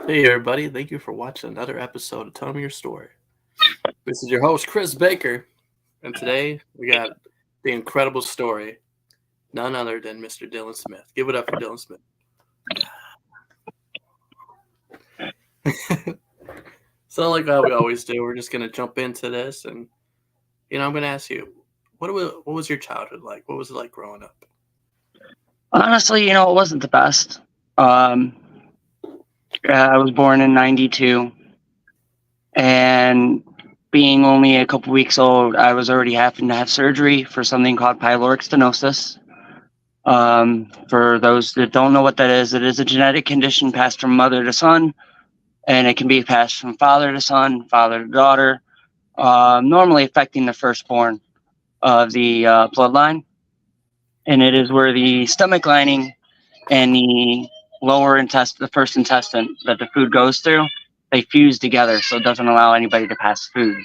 Hey everybody, thank you for watching another episode of Tell Me Your Story. This is your host, Chris Baker, and today we got the incredible story, none other than Mr. Dylan Smith. Give it up for Dylan Smith. So like we always do, we're just going to jump into this, and I'm going to ask you, what was your childhood like? What was it like growing up? Honestly, it wasn't the best. I was born in 92, and being only a couple weeks old, I was already having to have surgery for something called pyloric stenosis. For those that don't know what that is, it is a genetic condition passed from mother to son, and it can be passed from father to son, father to daughter, normally affecting the firstborn of the bloodline. And it is where the stomach lining and the lower intestine, the first intestine that the food goes through, they fuse together, so it doesn't allow anybody to pass food.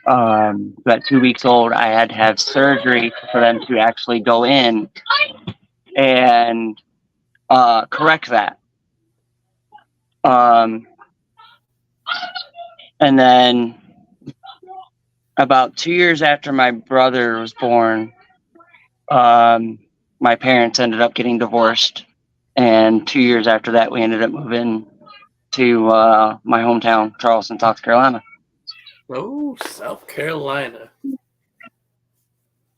At 2 weeks old, I had to have surgery for them to actually go in and correct that. And then about 2 years after my brother was born, my parents ended up getting divorced. And 2 years after that, we ended up moving to my hometown, Charleston, South Carolina. Oh, South Carolina.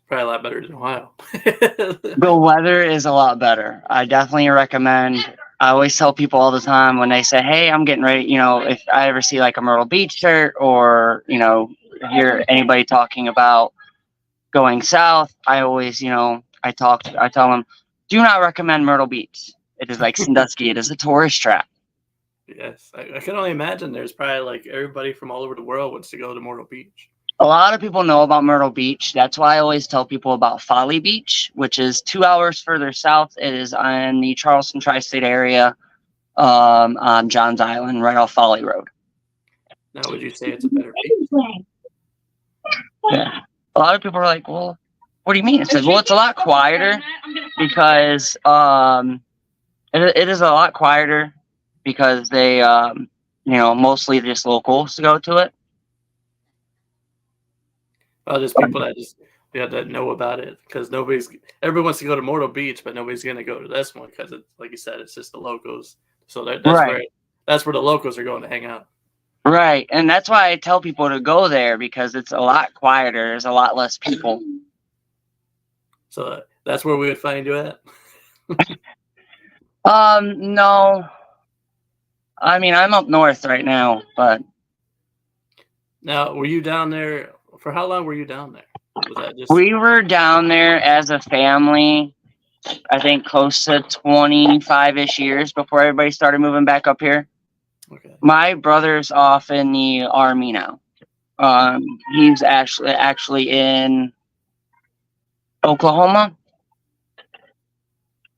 Probably a lot better than Ohio. The weather is a lot better. I definitely recommend. I always tell people all the time when they say, hey, I'm getting ready, if I ever see like a Myrtle Beach shirt or, hear anybody talking about going south, I always, I tell them, do not recommend Myrtle Beach. It is like Sandusky. It is a tourist trap. Yes, I can only imagine there's probably like everybody from all over the world wants to go to Myrtle Beach. A lot of people know about Myrtle Beach. That's why I always tell people about Folly Beach, which is 2 hours further south. It is on the Charleston tri-state area, on Johns Island, right off Folly Road. Now, would you say it's a better beach? Yeah. A lot of people are like, well, what do you mean? I said, well, it's a lot quieter because it is a lot quieter because they, mostly just locals go to it. Just people that know about it, because everybody wants to go to Myrtle Beach, but nobody's going to go to this one because it's like you said, it's just the locals. So that's right. That's where the locals are going to hang out. Right, and that's why I tell people to go there because it's a lot quieter. There's a lot less people. So that's where we would find you at. No. I mean, I'm up north right now, but now, were you down there? For how long were you down there? Was that just... We were down there as a family, I think close to 25-ish years before everybody started moving back up here. Okay. My brother's off in the Army now. He's actually in Oklahoma.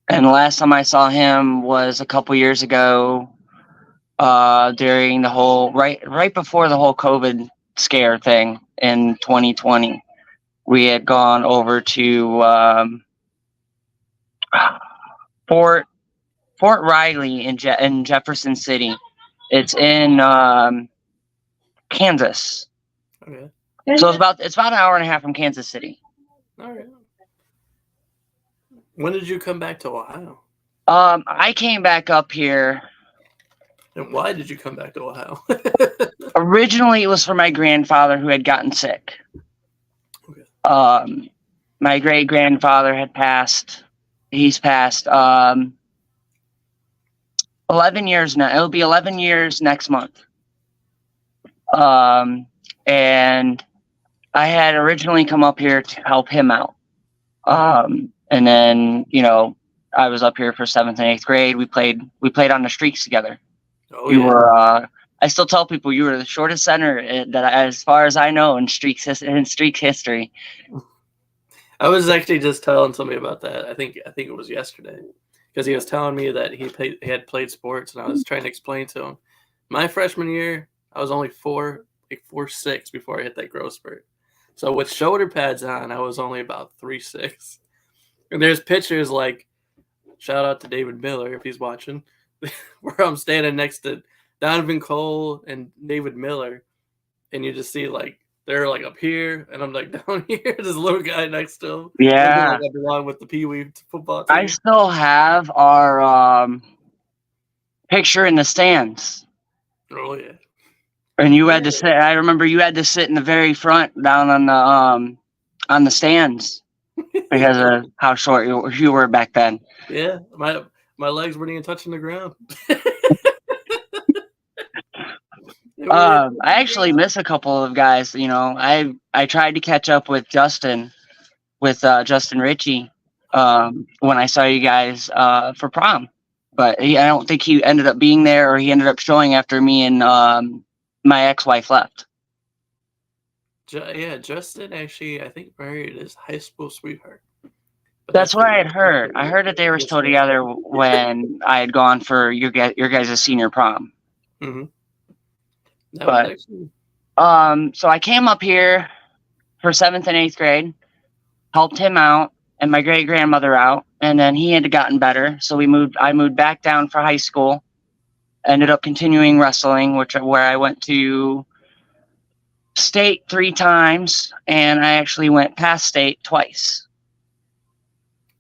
And the last time I saw him was a couple years ago, during the whole right before the whole COVID scare thing in 2020. We had gone over to Fort Riley in Jefferson City. It's in Kansas. Okay. So it's about an hour and a half from Kansas City. All right. When did you come back to Ohio? I came back up here. And why did you come back to Ohio? Originally, it was for my grandfather who had gotten sick. Okay. My great-grandfather had passed. He's passed 11 years now. It'll be 11 years next month. And I had originally come up here to help him out. And then, I was up here for 7th and 8th grade. We played on the streaks together. Oh, You were. I still tell people you were the shortest center as far as I know, in streaks history. I was actually just telling somebody about that. I think it was yesterday, because he was telling me that he had played sports, and I was trying to explain to him. My freshman year, I was only 4'6" before I hit that growth spurt. So with shoulder pads on, I was only about 3'6". And there's pictures like, shout out to David Miller if he's watching, where I'm standing next to Donovan Cole and David Miller, and you just see like they're like up here, and I'm like down here. This little guy next to him. Looking Yeah. like I belong with the Pee Wee football I team. still have our picture in the stands. Oh yeah. And you had to sit. I remember you had to sit in the very front, down on the stands, because of how short you were back then. Yeah, my legs weren't even touching the ground. I actually miss a couple of guys. You know, I tried to catch up with Justin Ritchie when I saw you guys for prom, but I don't think he ended up being there, or he ended up showing after me and my ex-wife left. Yeah, Justin actually, I think, married his high school sweetheart. But That's what I had heard. I heard that they were still together when I had gone for your guys' senior prom. Mm-hmm. But actually... so I came up here for 7th and 8th grade, helped him out and my great grandmother out, and then he had gotten better. So I moved back down for high school, ended up continuing wrestling, where I went to state 3 times, and I actually went past state twice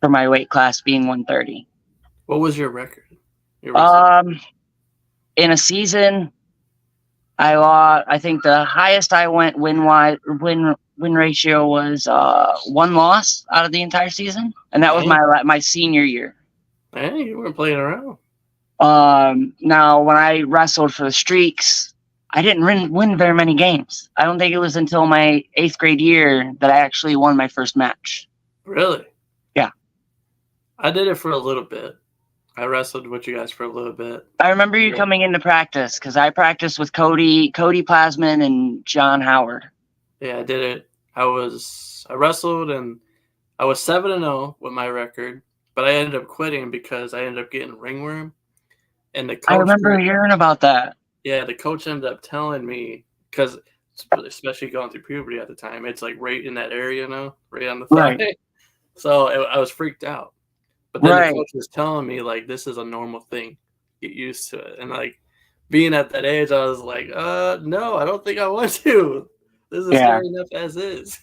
for my weight class being 130. What was your record? In a season, I lost. I think the highest I went win ratio was 1 loss out of the entire season, and that was my senior year. Hey, you weren't playing around. Now when I wrestled for the Streaks, I didn't win very many games. I don't think it was until my 8th grade year that I actually won my first match. Really? Yeah. I did it for a little bit. I wrestled with you guys for a little bit. I remember you coming into practice, because I practiced with Cody Plasman and John Howard. Yeah, I did it. I wrestled, and I was 7-0 with my record, but I ended up quitting because I ended up getting ringworm. And the coach, I remember hearing about that. Yeah, the coach ended up telling me, because especially going through puberty at the time, it's like right in that area, right on the thigh. Right. So I was freaked out. But then the coach was telling me, like, this is a normal thing. Get used to it. And, like, being at that age, I was like, no, I don't think I want to. This is scary enough as is.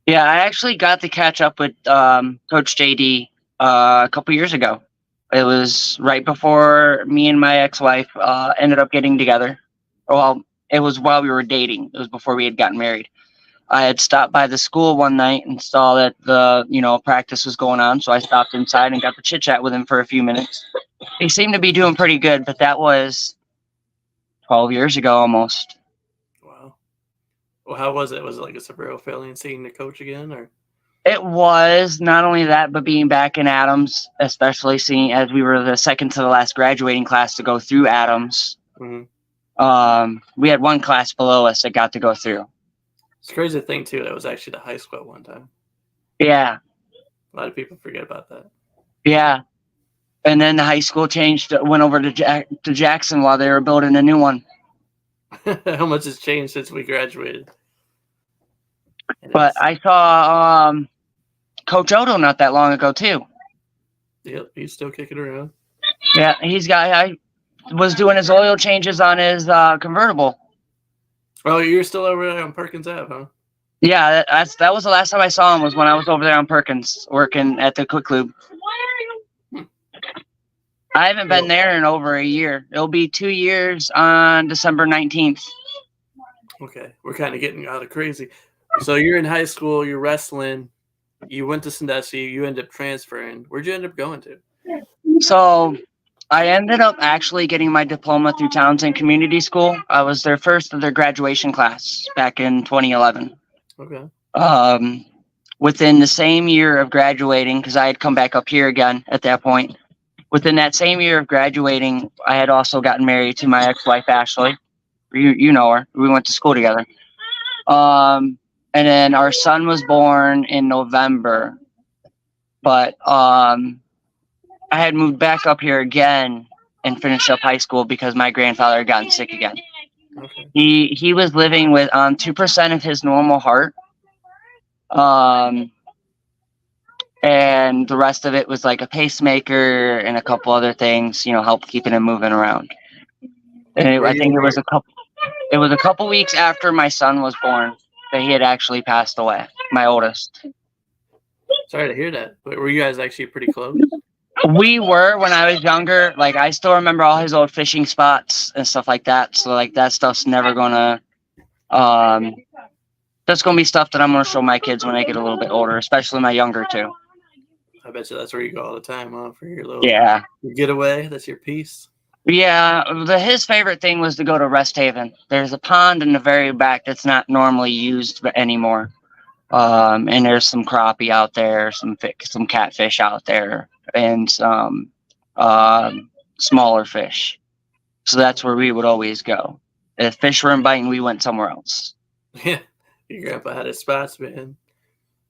Yeah, I actually got to catch up with Coach JD a couple years ago. It was right before me and my ex-wife ended up getting together. Well, it was while we were dating. It was before we had gotten married. I had stopped by the school one night and saw that the practice was going on, so I stopped inside and got to chit chat with him for a few minutes. He seemed to be doing pretty good, but that was 12 years ago almost. Wow. Well, how was it? Was it like a surreal feeling seeing the coach again, or? It was not only that, but being back in Adams, especially seeing as we were the second to the last graduating class to go through Adams. Mm-hmm. We had one class below us that got to go through. It's a crazy thing, too. That was actually the high school at one time. Yeah. A lot of people forget about that. Yeah. And then the high school went over to Jackson while they were building a new one. How much has changed since we graduated? But I saw Coach Odo not that long ago, too. Yep, he's still kicking around. Yeah, I was doing his oil changes on his convertible. Oh, you're still over there on Perkins Ave, huh? Yeah, that was the last time I saw him, was when I was over there on Perkins working at the Quick Lube. I haven't been there in over a year. It'll be 2 years on December 19th. Okay, we're kind of getting out of crazy. So you're in high school, you're wrestling, you went to Sandusky, you ended up transferring. Where'd you end up going to? So I ended up actually getting my diploma through Townsend Community School. I was their first of their graduation class back in 2011. Okay. Within the same year of graduating, because I had come back up here again at that point, within that same year of graduating, I had also gotten married to my ex-wife, Ashley. You know her. We went to school together. And then our son was born in November. But I had moved back up here again and finished up high school because my grandfather had gotten sick again. Okay. He was living with 2% of his normal heart. And the rest of it was like a pacemaker and a couple other things, help keeping him moving around. And Were I you think it was ever- a couple weeks after my son was born that he had actually passed away, my oldest. Sorry to hear that. But were you guys actually pretty close? We were when I was younger. Like, I still remember all his old fishing spots and stuff like that. So, like, that stuff's never gonna, that's gonna be stuff that I'm gonna show my kids when they get a little bit older, especially my younger two. I bet you that's where you go all the time, huh? For your little Yeah. your getaway. That's your peace. Yeah, his favorite thing was to go to Rest Haven. There's a pond in the very back that's not normally used anymore. And there's some crappie out there, some catfish out there, and some smaller fish. So that's where we would always go. If fish weren't biting, we went somewhere else. Yeah. Your grandpa had his spots, man.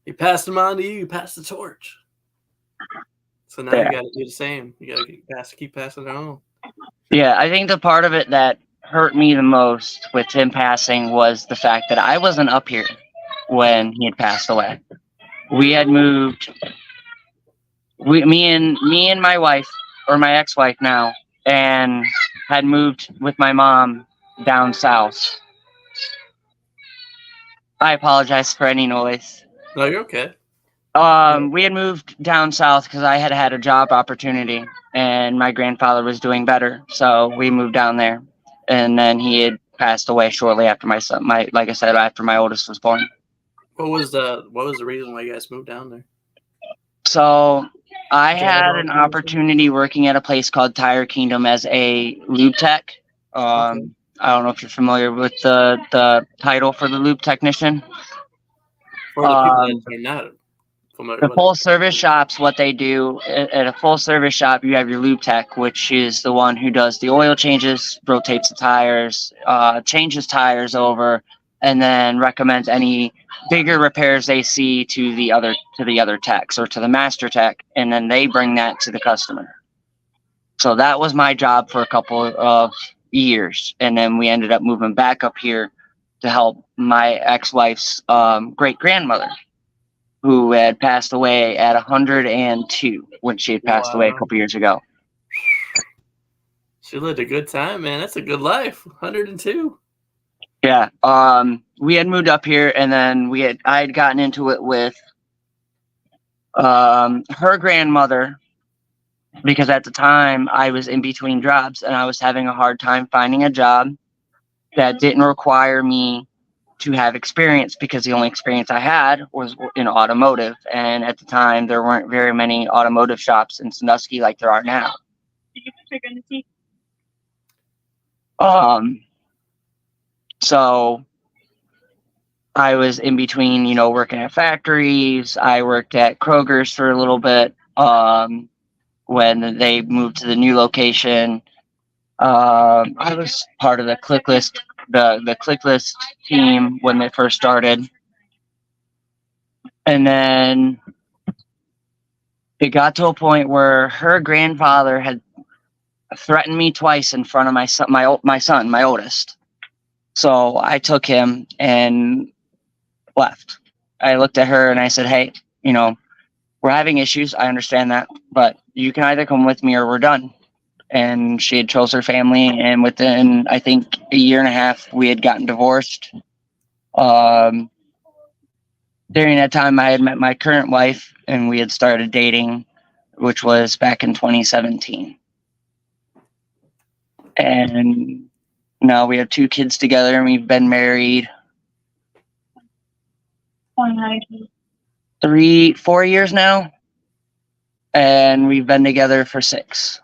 He passed them on to you. You passed the torch. So now you got to do the same. You got to keep passing it on. Yeah, I think the part of it that hurt me the most with him passing was the fact that I wasn't up here when he had passed away. We had moved. Me and my wife, or my ex-wife now, and had moved with my mom down south. I apologize for any noise. No, you're okay. We had moved down south because I had had a job opportunity and my grandfather was doing better. So we moved down there, and then he had passed away shortly after my son, like I said, after my oldest was born. What was the reason why you guys moved down there? So I had an opportunity working at a place called Tire Kingdom as a lube tech. Okay. I don't know if you're familiar with the title for the lube technician. For the people that are not familiar The with full service shops, what they do at a full service shop, you have your lube tech, which is the one who does the oil changes, rotates the tires, changes tires over, and then recommends any bigger repairs they see to the other techs or to the master tech, and then they bring that to the customer. So that was my job for a couple of years, and then we ended up moving back up here to help my ex-wife's great grandmother, who had passed away at 102 when she had passed away a couple years ago. She lived a good time, man. That's a good life. 102. Yeah. We had moved up here, and then I had gotten into it with her grandmother, because at the time I was in between jobs and I was having a hard time finding a job that didn't require me to have experience, because the only experience I had was in automotive. And at the time, there weren't very many automotive shops in Sandusky like there are now. So I was in between, working at factories. I worked at Kroger's for a little bit. When they moved to the new location, I was part of the click list, the click list team when they first started. And then it got to a point where her grandfather had threatened me twice in front of my son, my oldest. So I took him and left. I looked at her and I said, "Hey, we're having issues. I understand that, but you can either come with me or we're done." And she had chose her family, and within, I think, a year and a half, we had gotten divorced. During that time, I had met my current wife, and we had started dating, which was back in 2017. And now we have 2 kids together, and we've been married 4 years now, and we've been together for 6.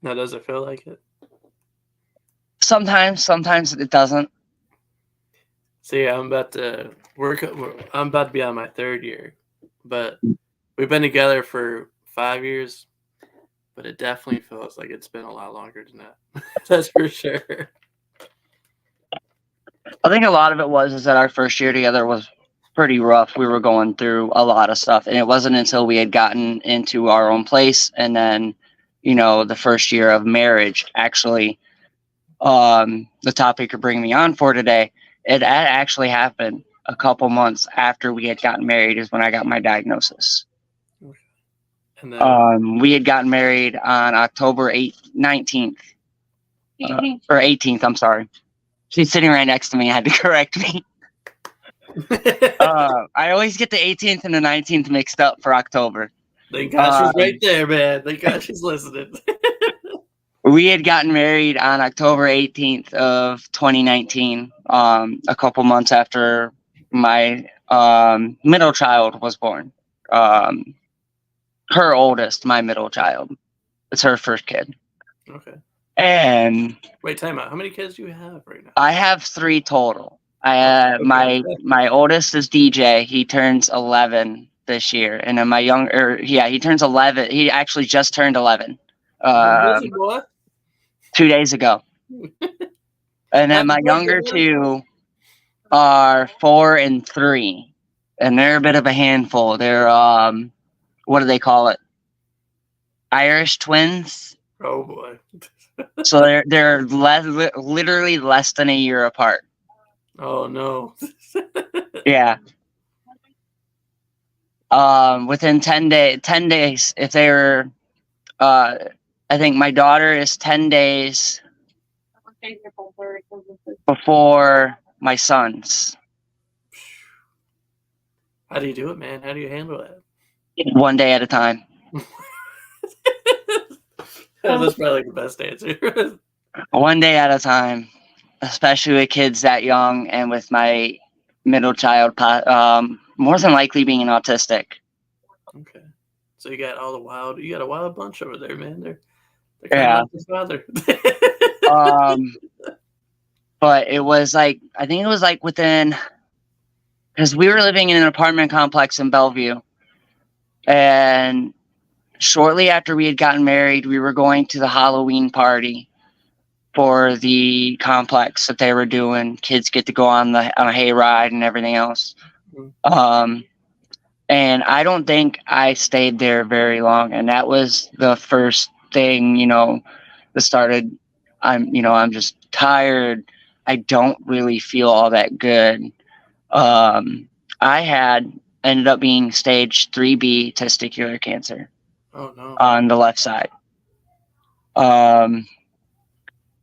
Now, does it feel like it? Sometimes it doesn't. See, I'm about to be on my 3rd year, but we've been together for 5 years, but it definitely feels like it's been a lot longer than that. That's for sure. I think a lot of it is that our first year together was pretty rough. We were going through a lot of stuff, and it wasn't until we had gotten into our own place, and then, the first year of marriage, actually, the topic you're bringing me on for today, it actually happened a couple months after we had gotten married is when I got my diagnosis. And then, we had gotten married on October 19th or 18th. I'm sorry. She's sitting right next to me. I had to correct me. I always get the 18th and the 19th mixed up for October. Thank God she's right there, man. Thank God she's listening. We had gotten married on October 18th of 2019, a couple months after my middle child was born. Her oldest, my middle child. It's her first kid. Okay. And wait, time out. How many kids do you have right now? I have 3 total. My oldest is DJ. He turns 11 this year, and then he turns 11. He actually just turned 11. 2 days ago. And then my younger 2 are 4 and 3, and they're a bit of a handful. They're what do they call it? Irish twins. Oh boy. So they're literally less than a year apart. Oh no. Yeah. Within 10 days, if they were, I think my daughter is 10 days before my son's. How do you do it, man? How do you handle that? 1 day at a time. That's probably like the best answer. 1 day at a time, especially with kids that young and with my middle child, more than likely being an autistic. Okay. So you got a wild bunch over there, man. They're kind of like his father. But it was like, I think it was like because we were living in an apartment complex in Bellevue, and shortly after we had gotten married, we were going to the Halloween party for the complex that they were doing. Kids get to go on a hayride and everything else. Mm-hmm. And I don't think I stayed there very long. And that was the first thing, that started. I'm just tired. I don't really feel all that good. I ended up being stage 3B testicular cancer. Oh no. On the left side.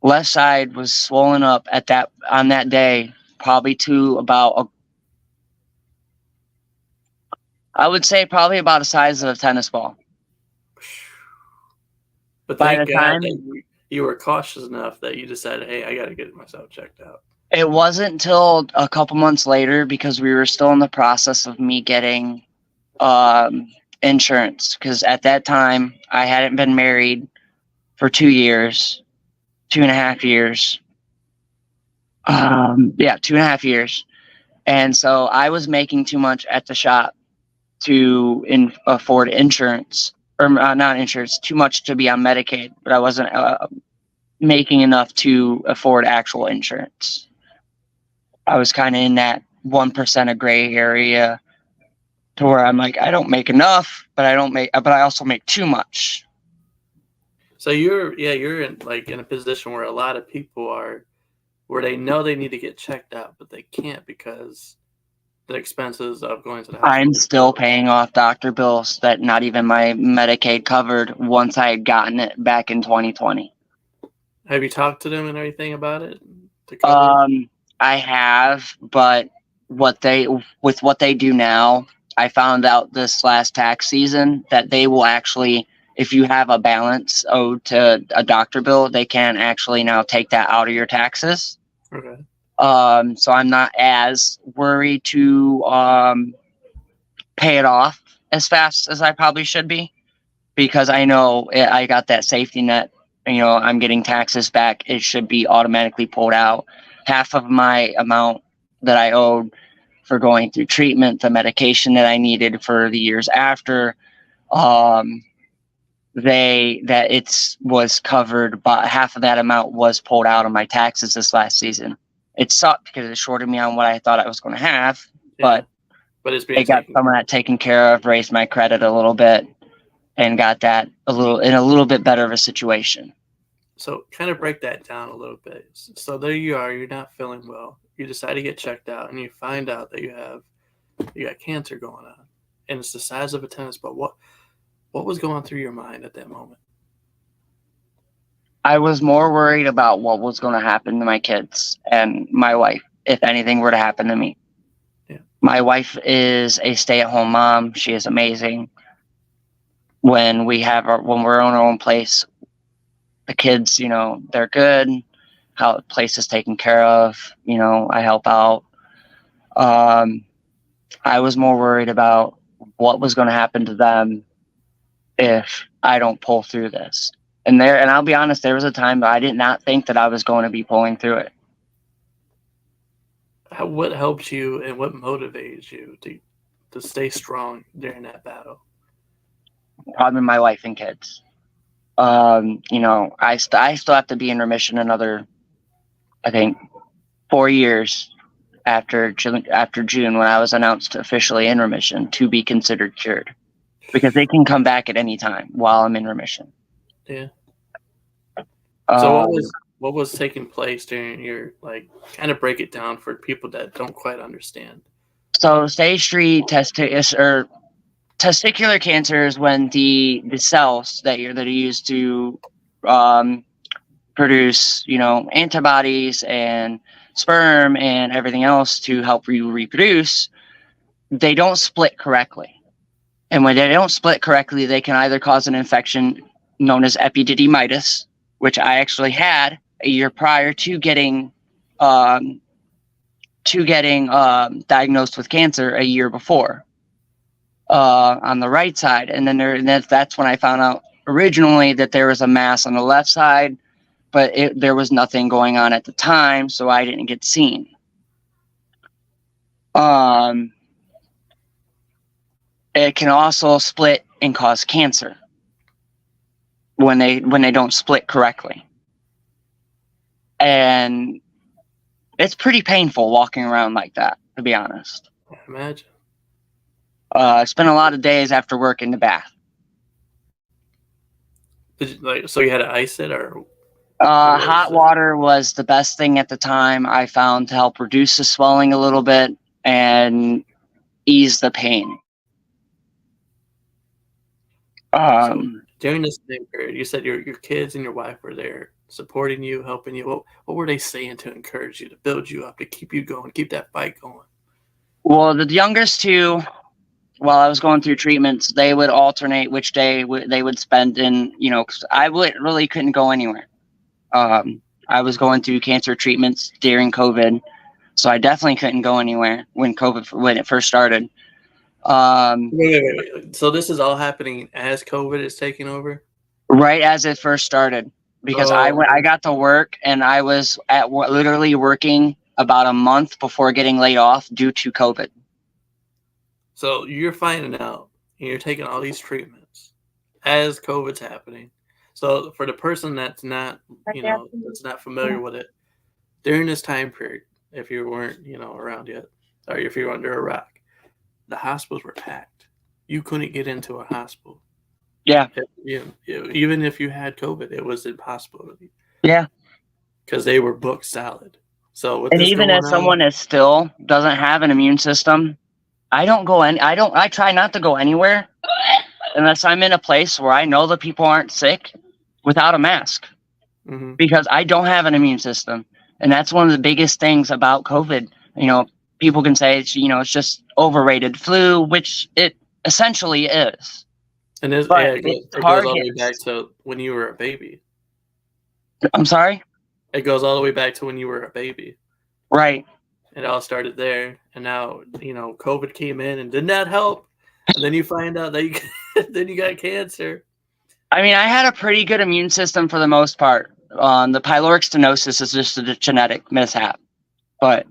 Left side was swollen up on that day, probably to about I would say probably about the size of a tennis ball. But thank God that you were cautious enough that you decided, hey, I got to get myself checked out. It wasn't until a couple months later, because we were still in the process of me getting insurance, because at that time I hadn't been married for 2 years, 2.5 years. 2.5 years. And so I was making too much at the shop to afford insurance, or not insurance, too much to be on Medicaid, but I wasn't making enough to afford actual insurance. I was kind of in that 1% of gray area, to where I'm like, I don't make enough, but I also make too much. So you're in a position where a lot of people are, where they know they need to get checked out, but they can't because the expenses of going to the hospital. I'm still paying off doctor bills that not even my Medicaid covered once I had gotten it back in 2020. Have you talked to them and everything about it? I have, but with what they do now, I found out this last tax season that they will actually, if you have a balance owed to a doctor bill, they can actually now take that out of your taxes. Okay. So I'm not as worried to pay it off as fast as I probably should be, because I know I got that safety net. I'm getting taxes back. It should be automatically pulled out. Half of my amount that I owed for going through treatment, the medication that I needed for the years after, was covered, but half of that amount was pulled out of my taxes this last season. It sucked because it shorted me on what I thought I was going to have, but they got some of that taken care of, raised my credit a little bit, and got that in a little bit better of a situation. So kind of break that down a little bit. So there you are, you're not feeling well. You decide to get checked out, and you find out that you got cancer going on, and it's the size of a tennis ball. What was going through your mind at that moment? I was more worried about what was going to happen to my kids and my wife if anything were to happen to me. Yeah. My wife is a stay-at-home mom. She is amazing. When we're in our own place, the kids, they're good. How the place is taken care of, I help out. I was more worried about what was going to happen to them if I don't pull through this. And I'll be honest, there was a time that I did not think that I was going to be pulling through it. What helps you and what motivates you to stay strong during that battle? Probably my wife and kids. I still have to be in remission another, I think, 4 years after June when I was announced officially in remission to be considered cured, because they can come back at any time while I'm in remission. Yeah. So what was taking place during your, like, kind of break it down for people that don't quite understand? So stage 3 testicular cancer is when the cells that are used to produce, antibodies and sperm and everything else to help you reproduce, they don't split correctly. And when they don't split correctly, they can either cause an infection known as epididymitis, which I actually had a year prior to getting diagnosed with cancer a year before, on the right side. And then that's when I found out originally that there was a mass on the left side, but there was nothing going on at the time, so I didn't get seen. It can also split and cause cancer when they don't split correctly. And it's pretty painful walking around like that, to be honest. I imagine. I spent a lot of days after work in the bath. So you had to ice it, or hot water was the best thing at the time I found to help reduce the swelling a little bit and ease the pain. So during this time period, you said your kids and your wife were there supporting you, helping you. What were they saying to encourage you, to build you up, to keep you going, keep that fight going? Well, the youngest two, while I was going through treatments, they would alternate which day they would spend in, 'cause I really couldn't go anywhere. I was going through cancer treatments during COVID, so I definitely couldn't go anywhere when it first started. Wait. So this is all happening as COVID is taking over? Right as it first started, because I got to work and I was literally working about a month before getting laid off due to COVID. So you're finding out and you're taking all these treatments as COVID's happening. So for the person that's not, that's not familiar with it, during this time period, if you weren't, around yet, or if you were under a rock, the hospitals were packed. You couldn't get into a hospital. Yeah. Even if you had COVID, it was impossible. Yeah. Because they were booked solid. So and even as someone that still doesn't have an immune system, I try not to go anywhere unless I'm in a place where I know the people aren't sick without a mask, because I don't have an immune system. And that's one of the biggest things about COVID. People can say it's just overrated flu, which it essentially is. And it goes all the way back to when you were a baby. I'm sorry? It goes all the way back to when you were a baby. Right. It all started there. And now, COVID came in and did not help. And then you find out that then you got cancer. I mean, I had a pretty good immune system for the most part. The pyloric stenosis is just a genetic mishap. But,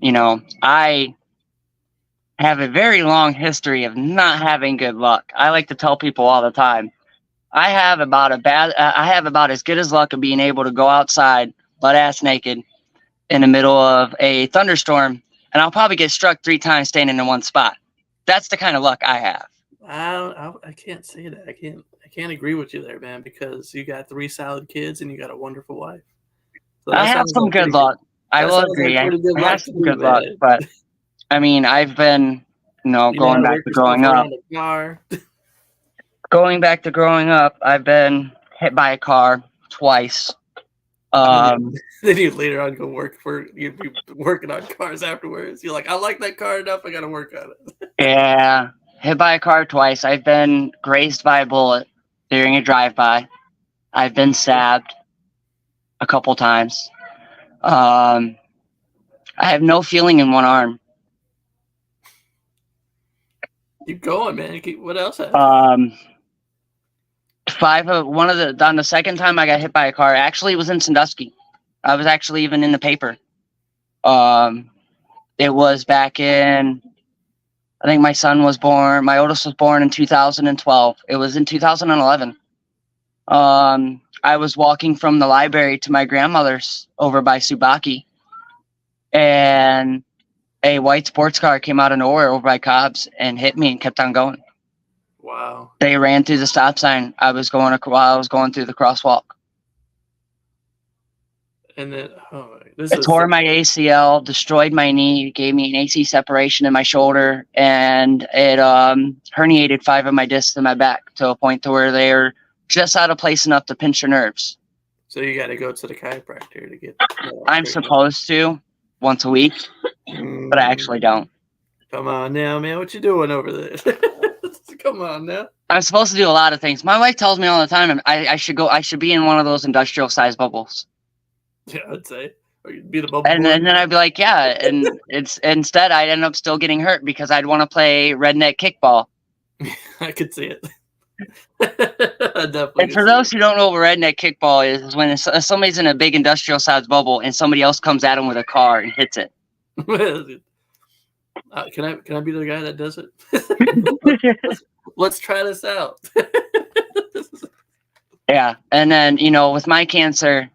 I have a very long history of not having good luck. I like to tell people all the time, I have about as good as luck of being able to go outside butt ass naked in the middle of a thunderstorm, and I'll probably get struck 3 times standing in one spot. That's the kind of luck I have. I can't say that. I can't agree with you there, man, because you got 3 solid kids and you got a wonderful wife. So I have some good luck. I will agree. I have some good luck, but I mean, I've been, going back to growing up. Going back to growing up, I've been hit by a car twice. Then you later on go work for, you'd be working on cars afterwards. You're like, I like that car enough, I got to work on it. Yeah, hit by a car twice. I've been grazed by a bullet during a drive-by. I've been stabbed a couple times. I have no feeling in one arm. Keep going, man. What else happened? On the second time I got hit by a car, actually it was in Sandusky. I was actually even in the paper. It was back in, I think my oldest was born in 2012. It was in 2011. I was walking from the library to my grandmother's over by Subaki, and a white sports car came out of nowhere over by Cobb's and hit me and kept on going. Wow. They ran through the stop sign. While I was going through the crosswalk. And then, it tore my ACL, destroyed my knee, gave me an AC separation in my shoulder, and it herniated 5 of my discs in my back to a point to where they're just out of place enough to pinch your nerves. So you got to go to the chiropractor to get. I'm supposed to once a week, but I actually don't. Come on now, man. What you doing over there? Come on now. I'm supposed to do a lot of things. My wife tells me all the time I should be in one of those industrial size bubbles. Yeah, I'd say. Or you'd be the bubble. And then I'd be like, yeah. And instead I'd end up still getting hurt because I'd want to play redneck kickball. I could see it. Definitely. And for those who don't know what redneck kickball is when somebody's in a big industrial size bubble and somebody else comes at them with a car and hits it. Can I be the guy that does it? Let's try this out. Yeah. And then, with my cancer,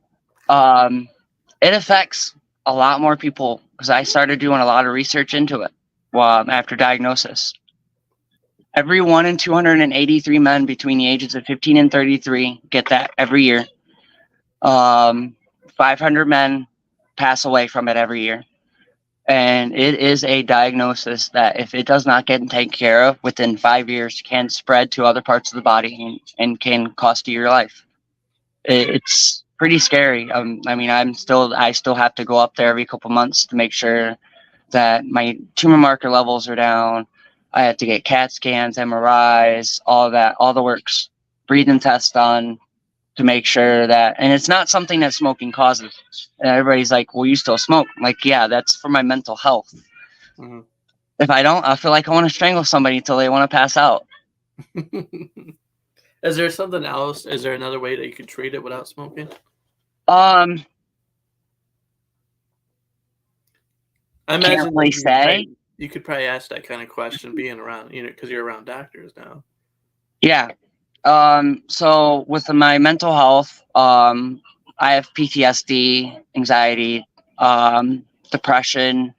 it affects a lot more people because I started doing a lot of research into it after diagnosis. Every 1 in 283 men between the ages of 15 and 33 get that every year. 500 men pass away from it every year. And it is a diagnosis that if it does not get taken care of within 5 years, can spread to other parts of the body and can cost you your life. It's pretty scary. I still have to go up there every couple months to make sure that my tumor marker levels are down. I have to get CAT scans, MRIs, all that, all the works, breathing tests done to make sure that, and it's not something that smoking causes. And everybody's like, well, you still smoke. I'm like, yeah, that's for my mental health. Mm-hmm. If I don't, I feel like I want to strangle somebody until they want to pass out. Is there something else? Is there another way that you could treat it without smoking? I imagine can't really say. You could probably ask that kind of question being around, because you're around doctors now. Yeah. So with my mental health, I have PTSD, anxiety, depression,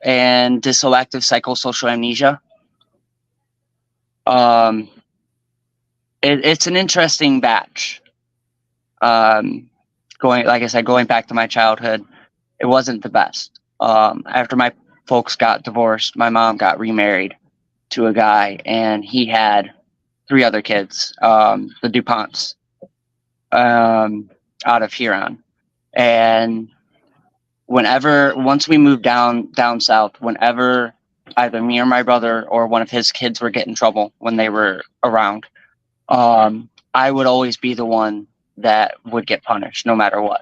and dysselective psychosocial amnesia. It's an interesting batch. Going back to my childhood, it wasn't the best. After my folks got divorced, my mom got remarried to a guy, and he had 3 other kids, the DuPonts, out of Huron. And once we moved down south, whenever either me or my brother or one of his kids were getting in trouble when they were around, I would always be the one that would get punished no matter what.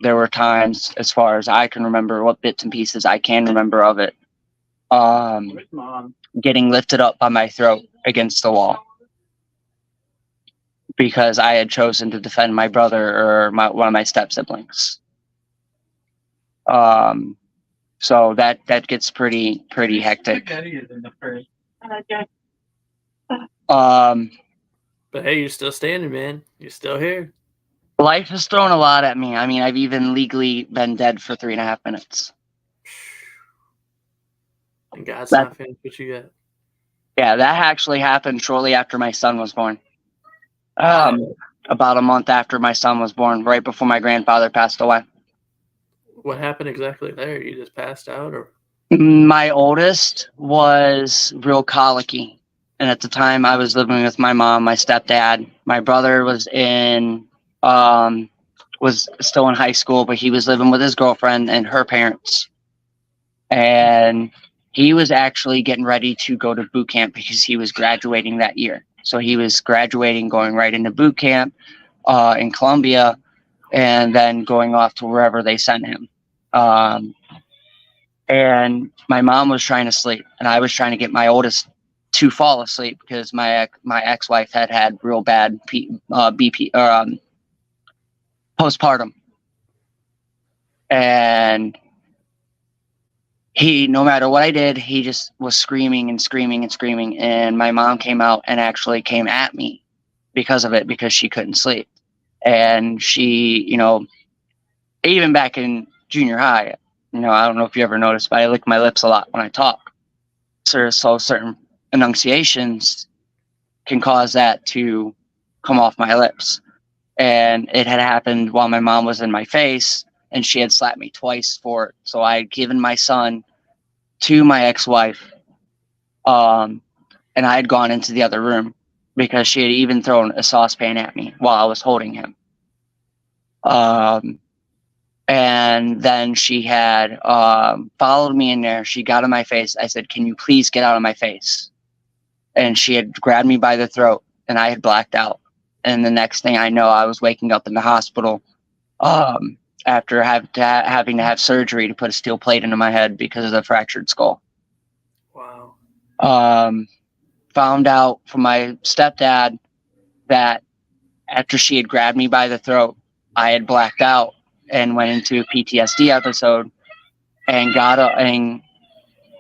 There were times, as far as I can remember, what bits and pieces I can remember of it, getting lifted up by my throat against the wall because I had chosen to defend my brother or one of my step siblings. So that gets pretty hectic. But hey, you're still standing, man. You're still here. Life has thrown a lot at me. I mean, I've even legally been dead for 3.5 minutes. And God's not finished with you yet. Yeah, that actually happened shortly after my son was born. About a month after my son was born, right before my grandfather passed away. What happened exactly there? You just passed out, or? My oldest was real colicky. And at the time I was living with my mom, my stepdad. My brother was in was still in high school, but he was living with his girlfriend and her parents. And he was actually getting ready to go to boot camp because he was graduating that year. So he was graduating, going right into boot camp in Columbia, and then going off to wherever they sent him. And my mom was trying to sleep, and I was trying to get my oldest to fall asleep because my ex-wife had real bad BP postpartum, and he, no matter what I did, he just was screaming and screaming and screaming. And my mom came out and actually came at me because of it, because she couldn't sleep. And she, even back in junior high, I don't know if you ever noticed, but I lick my lips a lot when I talk. So certain enunciations can cause that to come off my lips. And it had happened while my mom was in my face, and she had slapped me twice for it. So I had given my son to my ex-wife, and I had gone into the other room because she had even thrown a saucepan at me while I was holding him. And then she had followed me in there. She got in my face. I said, "Can you please get out of my face?" And she had grabbed me by the throat, and I had blacked out. And the next thing I know, I was waking up in the hospital after having to have surgery to put a steel plate into my head because of the fractured skull. Wow. Found out from my stepdad that after she had grabbed me by the throat, I had blacked out and went into a PTSD episode, and and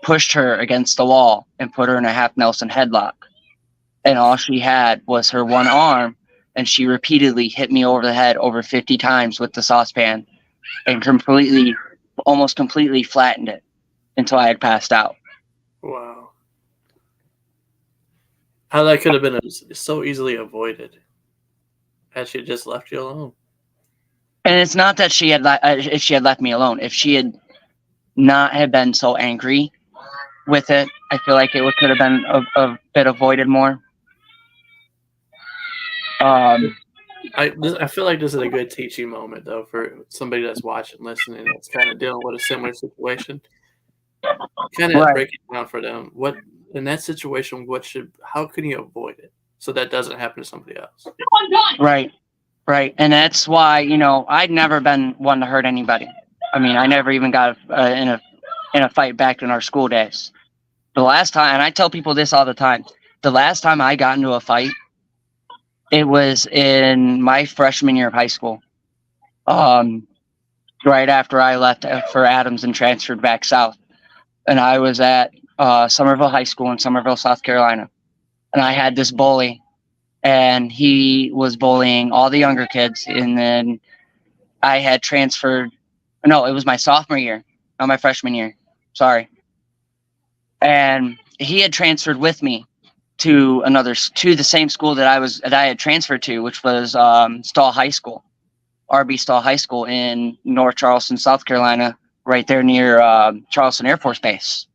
pushed her against the wall and put her in a half Nelson headlock. And all she had was her one arm, and she repeatedly hit me over the head over 50 times with the saucepan and almost completely flattened it until I had passed out. Wow. How that could have been so easily avoided had she just left you alone. And it's not that she had left me alone. If she had not had been so angry with it, I feel like it could have been a bit avoided more. I feel like this is a good teaching moment, though, for somebody that's watching, listening, that's kind of dealing with a similar situation. Kind of break it down for them. What in that situation? How can you avoid it so that doesn't happen to somebody else? Right. And that's why I'd never been one to hurt anybody. I mean, I never even got in a fight back in our school days. The last time, and I tell people this all the time, the last time I got into a fight, it was in my freshman year of high school. Right after I left for Adams and transferred back south. And I was at Somerville High School in Somerville, South Carolina. And I had this bully, and he was bullying all the younger kids. And then I had transferred. No, it was my sophomore year, not my freshman year. Sorry. And he had transferred with me to the same school that I had transferred to, which was Stahl High School, RB Stahl High School in North Charleston, South Carolina, right there near Charleston Air Force Base.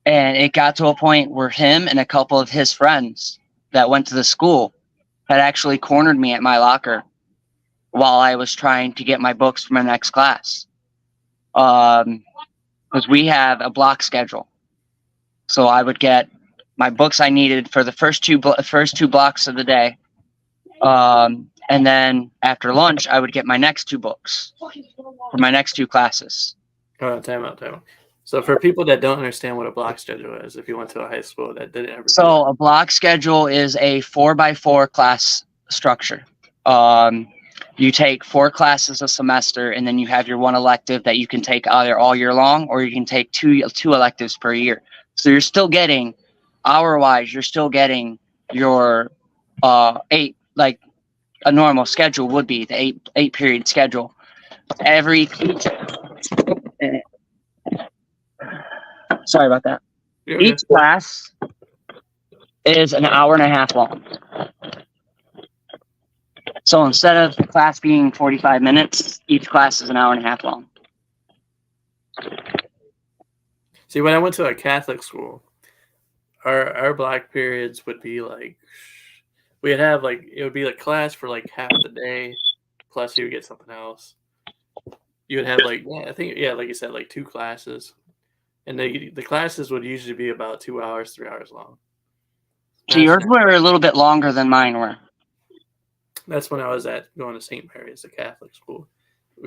And it got to a point where him and a couple of his friends that went to the school had actually cornered me at my locker while I was trying to get my books for my next class. Because we have a block schedule. So I would get my books I needed for the first two blocks of the day. And then after lunch, I would get my next two books for my next two classes. Time out. So for people that don't understand what a block schedule is, if you went to a high school that didn't ever. So a block schedule is a 4x4 class structure. You take 4 classes a semester, and then you have your one elective that you can take either all year long, or you can take two electives per year. So you're still getting, hour-wise, you're still getting your 8, like a normal schedule would be, the 8 period schedule. Sorry about that. Each class is an hour and a half long. So instead of the class being 45 minutes, each class is an hour and a half long. See, when I went to a Catholic school, our block periods would be like, we'd have like, it would be a class for like half the day, plus you would get something else. You would have like like you said, like 2 classes, and the classes would usually be about 2 hours, 3 hours long. So yours were a little bit longer than mine were. That's when I was going to St. Mary's, a Catholic school.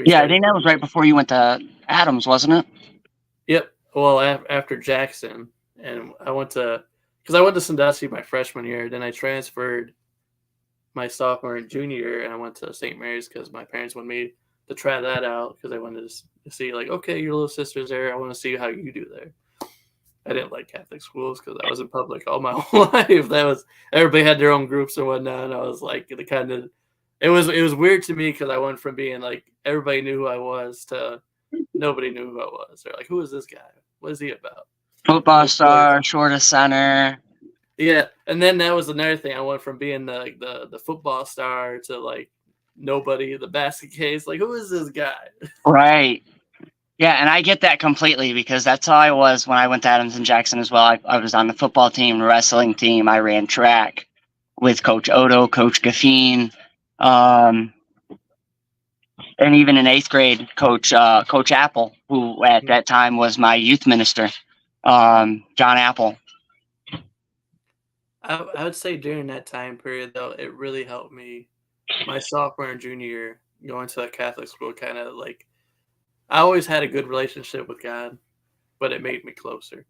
Yeah, I think that was right before you went to Adams, wasn't it? Yep. Well, after Jackson, and I went to Sandusky my freshman year. Then I transferred my sophomore and junior year, and I went to St. Mary's because my parents wanted me to try that out because I wanted to see, like, okay, your little sister's there. I want to see how you do there. I didn't like Catholic schools because I was in public all my whole life. Everybody had their own groups and whatnot. And I was like, it was weird to me because I went from being like everybody knew who I was to nobody knew who I was. They're like, who is this guy? What is he about? Football star, shortest center. Yeah, and then that was another thing. I went from being the football star to like nobody, the basket case. Like, who is this guy? Right. Yeah, and I get that completely because that's how I was when I went to Adams and Jackson as well. I was on the football team, wrestling team. I ran track with Coach Odo, Coach Gaffine, and even in 8th grade, Coach Apple, who at that time was my youth minister, John Apple. I would say during that time period, though, it really helped me. My sophomore and junior year, going to a Catholic school, kind of like, I always had a good relationship with God, but it made me closer.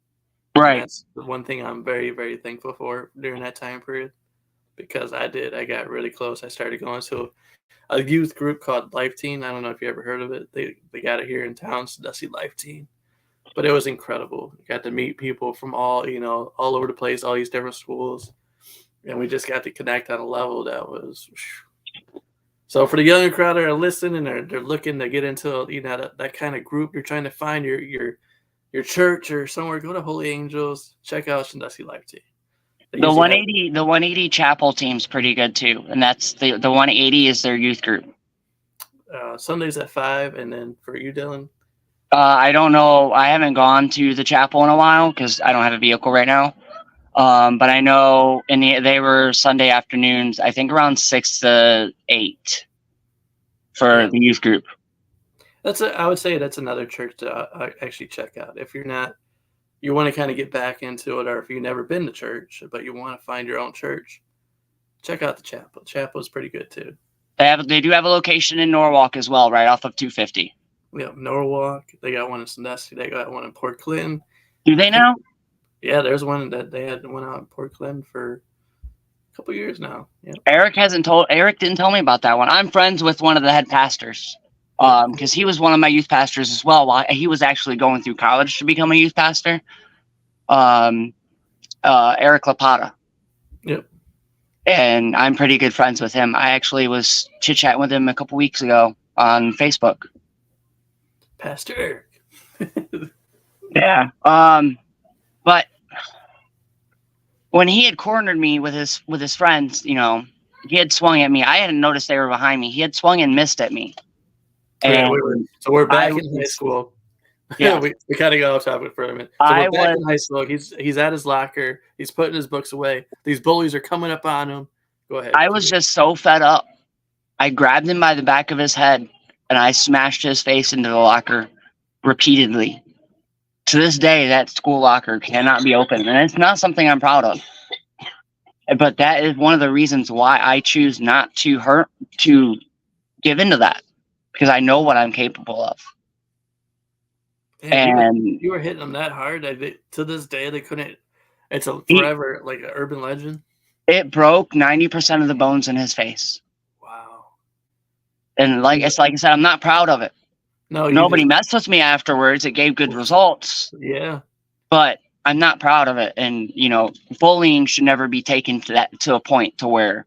Right. And that's the one thing I'm very, very thankful for during that time period, because I got really close. I started going to a youth group called Life Teen. I don't know if you ever heard of it. They got it here in town, Sandusky Life Teen. But it was incredible. I got to meet people from all over the place, all these different schools. And we just got to connect on a level that was. So for the younger crowd that are listening and they're looking to get into that kind of group, you're trying to find your church or somewhere, go to Holy Angels, check out Sandusky Life Team. The 180 chapel team's pretty good too, and that's the 180 is their youth group. Sundays at 5, and then for you, Dylan. I don't know. I haven't gone to the chapel in a while because I don't have a vehicle right now. But I know they were Sunday afternoons, I think around 6 to 8 for the youth group. I would say that's another church to actually check out. If you want to kind of get back into it, or if you've never been to church, but you want to find your own church, check out the chapel. The chapel is pretty good too. They do have a location in Norwalk as well, right off of 250. Yeah, Norwalk. They got one in Sandusky. They got one in Port Clinton. Do they now? Yeah, there's one that they had one out in Port Clinton for a couple years now. Yeah. Eric didn't tell me about that one. I'm friends with one of the head pastors because he was one of my youth pastors as well. While he was actually going through college to become a youth pastor. Eric Lapata. Yep. And I'm pretty good friends with him. I actually was chit-chatting with him a couple weeks ago on Facebook. Pastor Eric. Yeah. But when he had cornered me with his friends, he had swung at me. I hadn't noticed they were behind me. He had swung and missed at me. And we're back in high school. Yeah, we kind of got off topic for a minute. So we're back in high school. He's at his locker. He's putting his books away. These bullies are coming up on him. Go ahead. I was just so fed up. I grabbed him by the back of his head and I smashed his face into the locker repeatedly. To this day, that school locker cannot be opened, and it's not something I'm proud of. But that is one of the reasons why I choose not to give into that, because I know what I'm capable of. Damn, and you were hitting them that hard. To this day, they couldn't. It's forever like an urban legend. It broke 90% of the bones in his face. Wow. And like I said, I'm not proud of it. No, nobody messed with me afterwards. It gave good results. Yeah. But I'm not proud of it. And, bullying should never be taken to a point to where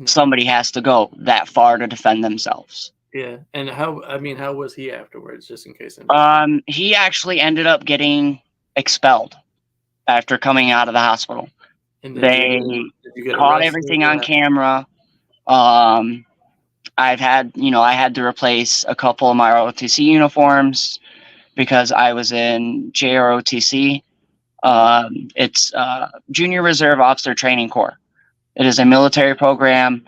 somebody has to go that far to defend themselves. Yeah. And how was he afterwards, just in case? He actually ended up getting expelled after coming out of the hospital. And they caught everything on camera. I had to replace a couple of my ROTC uniforms because I was in JROTC. It's Junior Reserve Officer Training Corps. It is a military program.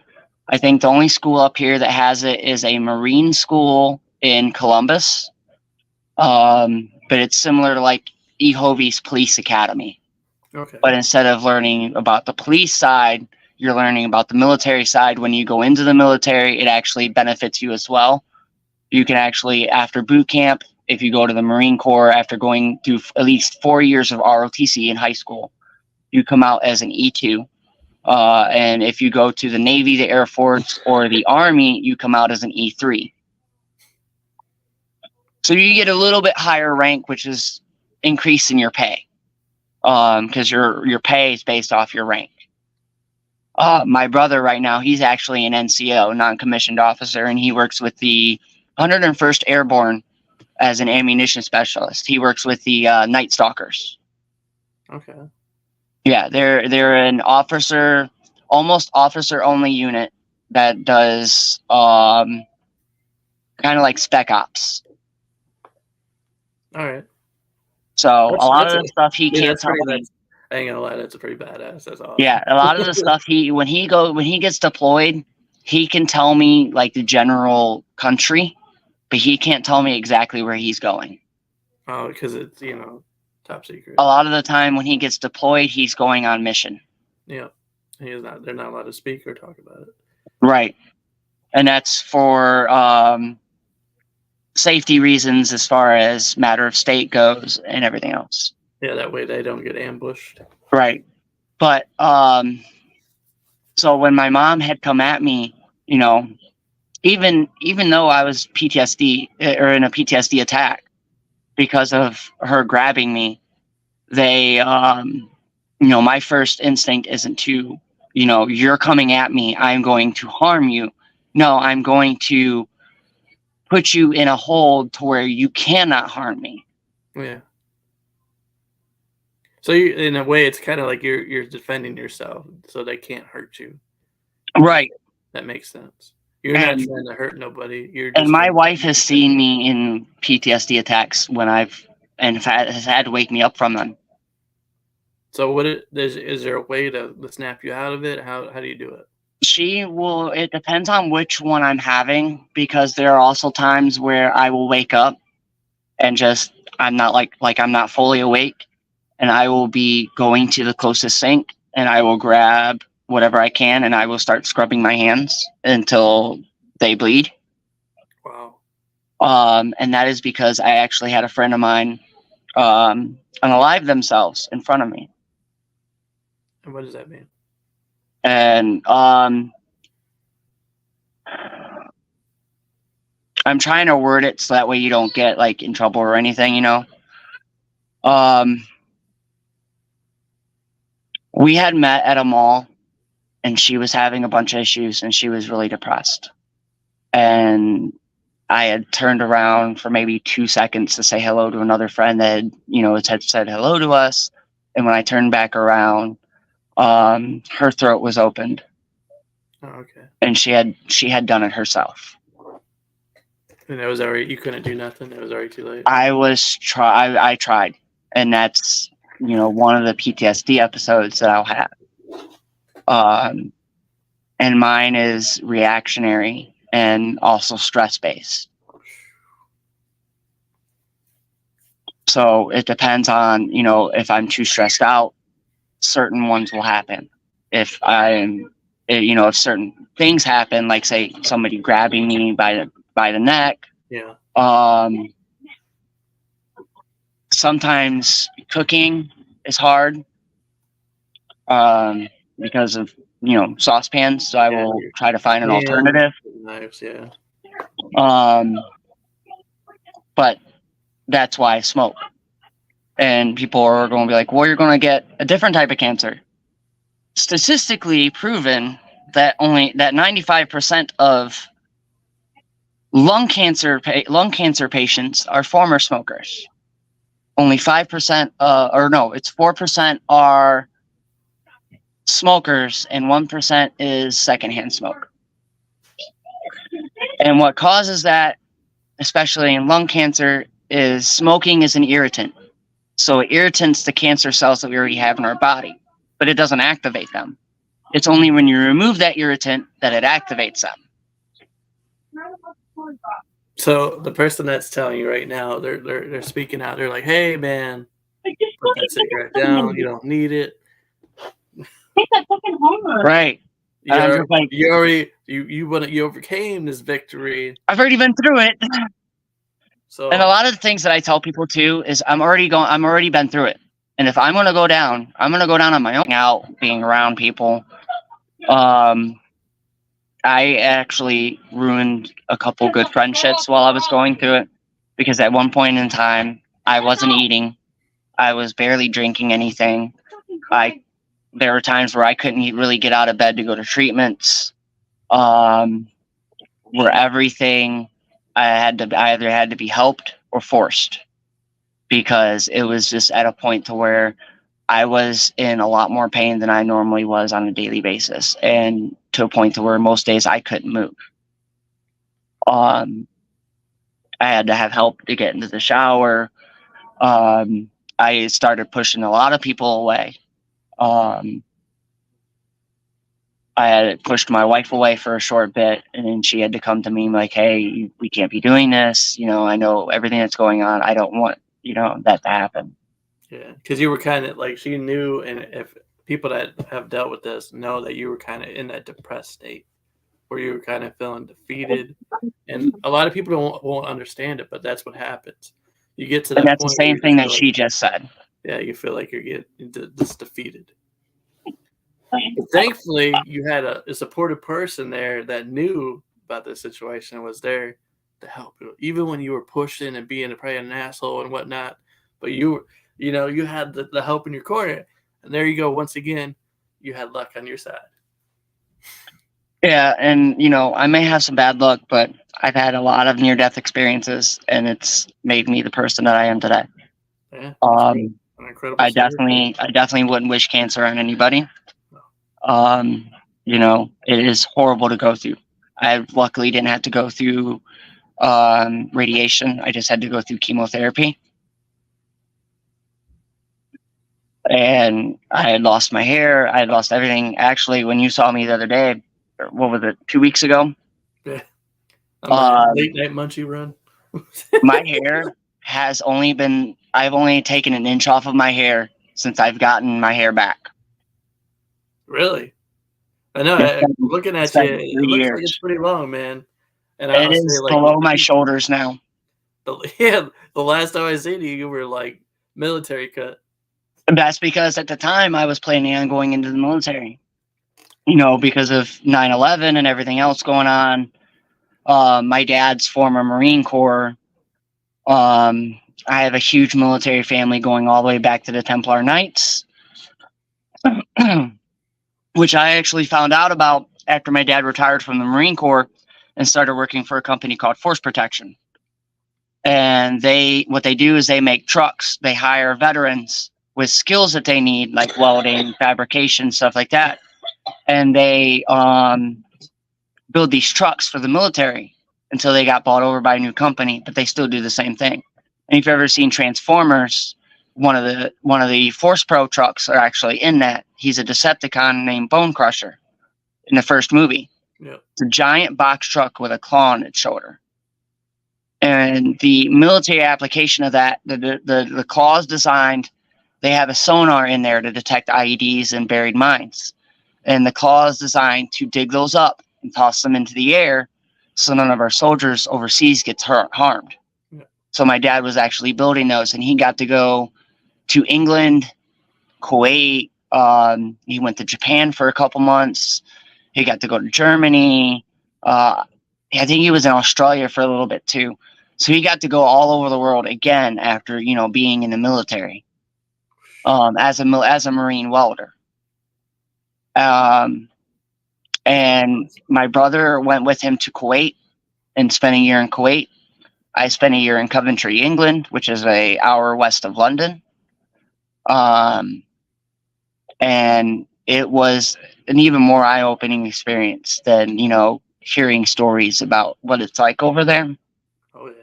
I think the only school up here that has it is a Marine school in Columbus. But it's similar to like EHOVI's police academy. Okay. But instead of learning about the police side, you're learning about the military side. When you go into the military, it actually benefits you as well. You can actually, after boot camp, if you go to the Marine Corps, after going through at least 4 years of ROTC in high school, you come out as an E2. And if you go to the Navy, the Air Force, or the Army, you come out as an E3. So you get a little bit higher rank, which is increasing your pay, because your pay is based off your rank. My brother right now, he's actually an NCO, non-commissioned officer, and he works with the 101st Airborne as an ammunition specialist. He works with the Night Stalkers. Okay. Yeah, they're an officer, almost officer-only unit that does kind of like spec ops. All right. So a lot of the stuff he can't tell me. I ain't gonna lie, that's a pretty badass. That's awesome. Yeah, a lot of the stuff when he gets deployed, he can tell me like the general country, but he can't tell me exactly where he's going. Oh, because it's top secret. A lot of the time when he gets deployed, he's going on mission. Yeah, they're not allowed to speak or talk about it. Right, and that's for safety reasons as far as matter of state goes and everything else. Yeah, that way they don't get ambushed. Right. But so when my mom had come at me, even though I was PTSD or in a PTSD attack because of her grabbing me, they my first instinct isn't to, you're coming at me, I'm going to harm you. No, I'm going to put you in a hold to where you cannot harm me. Yeah. So in a way, it's kind of like you're defending yourself, so they can't hurt you. Right. That makes sense. You're not trying to hurt nobody. And my wife has seen me in PTSD attacks when has had to wake me up from them. So is there a way to snap you out of it? How do you do it? She will. It depends on which one I'm having, because there are also times where I will wake up and I'm not I'm not fully awake. And I will be going to the closest sink and I will grab whatever I can and I will start scrubbing my hands until they bleed. Wow. And that is because I actually had a friend of mine unalive themselves in front of me. And what does that mean? And I'm trying to word it so that way you don't get in trouble or anything, We had met at a mall and she was having a bunch of issues and she was really depressed. And I had turned around for maybe 2 seconds to say hello to another friend that had said hello to us. And when I turned back around, her throat was opened. Oh, okay. And she had done it herself. And it was already, you couldn't do nothing. It was already too late. I tried. And that's, one of the PTSD episodes that I'll have. And mine is reactionary and also stress-based. So it depends on, if I'm too stressed out, certain ones will happen. If if certain things happen, like say somebody grabbing me by the neck. Yeah. Sometimes cooking is hard because of saucepans, so I will try to find an alternative. Knives, yeah. But that's why I smoke. And people are going to be like, well, you're going to get a different type of cancer. Statistically proven that 95% of lung cancer patients are former smokers. Only 5%, it's 4% are smokers and 1% is secondhand smoke. And what causes that, especially in lung cancer, is smoking is an irritant. So it irritants the cancer cells that we already have in our body, but it doesn't activate them. It's only when you remove that irritant that it activates them. So the person that's telling you right now, they're speaking out. They're like, "Hey, man, put that cigarette down. You don't need it." Right. And I'm You're just like, you already you overcame this victory. I've already been through it. So And a lot of the things that I tell people too is I'm already been through it. And if I'm gonna go down, I'm gonna go down on my own. Out being around people. I actually ruined a couple good friendships while I was going through it, because at one point in time I wasn't eating. I was barely drinking anything. There were times where I couldn't really get out of bed to go to treatments. Where everything I either had to be helped or forced, because it was just at a point to where I was in a lot more pain than I normally was on a daily basis, and to a point to where most days I couldn't move. I had to have help to get into the shower. I started pushing a lot of people away. I had pushed my wife away for a short bit, and then she had to come to me like, "Hey, we can't be doing this. I know everything that's going on. I don't want, that to happen." yeah, because you were kind of like, she knew, and if people that have dealt with this know that you were kind of in that depressed state where you were kind of feeling defeated, and a lot of people won't understand it, but that's what happens. You get to And that that's the point where same you thing just that feel she just said. yeah, you feel like you're getting just defeated. But thankfully, you had a supportive person there that knew about the situation and was there to help you, even when you were pushing and being probably an asshole and whatnot. But you had the help in your corner, and there you go. Once again, you had luck on your side. Yeah, and I may have some bad luck, but I've had a lot of near-death experiences, and it's made me the person that I am today. Yeah, Um, an incredible I story. definitely wouldn't wish cancer on anybody. It is horrible to go through. I luckily didn't have to go through radiation. I just had to go through chemotherapy. And I had lost my hair. I had lost everything. Actually, when you saw me the other day, or what was it, 2 weeks ago? Yeah, on that Um, late night munchie run. my hair I've only taken an inch off of my hair since I've gotten my hair back. Really? I know. Looking It's at been you, it 3 looks like it's years. pretty long, man. And It I'll say, is like, below my shoulders now. yeah, the last time I seen you, you were like military cut. That's because at the time I was planning on going into the military. Because of 9/11 and everything else going on. My dad's former Marine Corps. I have a huge military family going all the way back to the Templar Knights, which I actually found out about after my dad retired from the Marine Corps and started working for a company called Force Protection. And what they do is they make trucks. They hire veterans with skills that they need, like welding, fabrication, stuff like that. And they build these trucks for the military until they got bought over by a new company, but they still do the same thing. And if you've ever seen Transformers, one of the Force Pro trucks are actually in that. He's a Decepticon named Bone Crusher in the first movie. Yep. It's a giant box truck with a claw on its shoulder. And the military application of that, the claw is designed, they have a sonar in there to detect IEDs and buried mines. And the claw is designed to dig those up and toss them into the air so none of our soldiers overseas gets harmed. Yeah. So my dad was actually building those, and he got to go to England, Kuwait. He went to Japan for a couple months. He got to go to Germany. I think he was in Australia for a little bit too. So he got to go all over the world again after being in the military as a Marine welder. And my brother went with him to Kuwait and spent a year in Kuwait. I spent a year in Coventry, England, which is an hour west of London. And it was an even more eye-opening experience than, hearing stories about what it's like over there. Oh, yeah.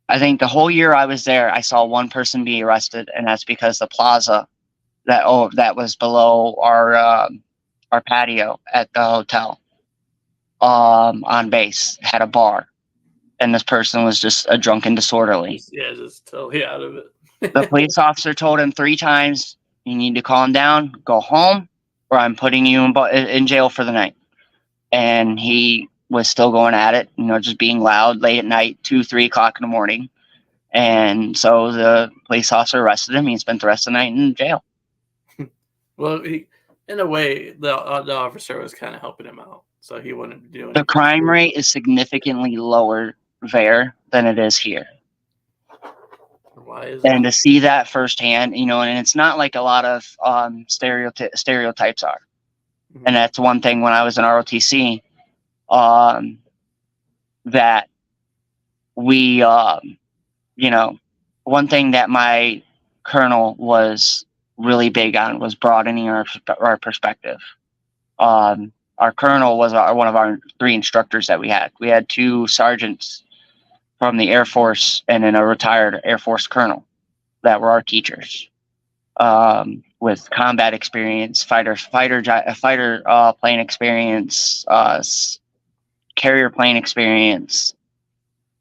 I think the whole year I was there, I saw one person be arrested, and that's because the plaza that was below our our patio at the hotel, on base, had a bar, and this person was just a drunken disorderly. Just totally out of The it. police officer told him 3 times, "You need to calm down, go home, or I'm putting you in jail for the night." And he was still going at it, just being loud late at night, 2, 3 o'clock in the morning. And so the police officer arrested him. He spent the rest of the night in jail. Well, in a way, the officer was kind of helping him out, so he wouldn't do anything. The crime rate is significantly lower there than it is here. Why is And that? to see that firsthand, and it's not like a lot of stereotypes are. Mhm. And that's one thing when I was in ROTC, that we, one thing that my colonel was really big on was broadening our perspective. Our colonel was one of our 3 instructors that we had. We had 2 sergeants from the Air Force and then a retired Air Force colonel that were our teachers, with combat experience, fighter plane experience, carrier plane experience.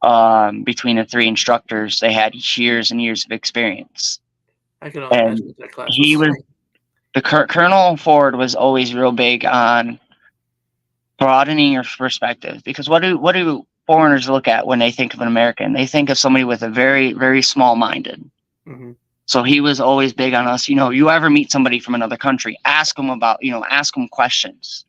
Between the 3 instructors, they had years and years of experience. I can only imagine what that class He was was the Colonel Ford was always real big on broadening your perspective, because what do foreigners look at when they think of an American? They think of somebody with a very, very small-minded. Mm-hmm. So he was always big on us. You ever meet somebody from another country, ask them questions,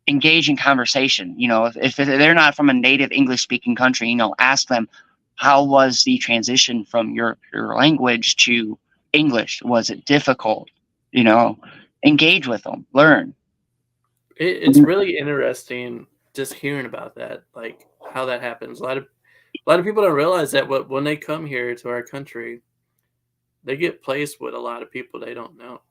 engage in conversation. If they're not from a native English-speaking country, ask them, how was the transition from your language to English? Was it difficult? Engage with them, learn. It's really interesting just hearing about that, like how that happens. A lot of people don't realize that when they come here to our country, they get placed with a lot of people they don't know.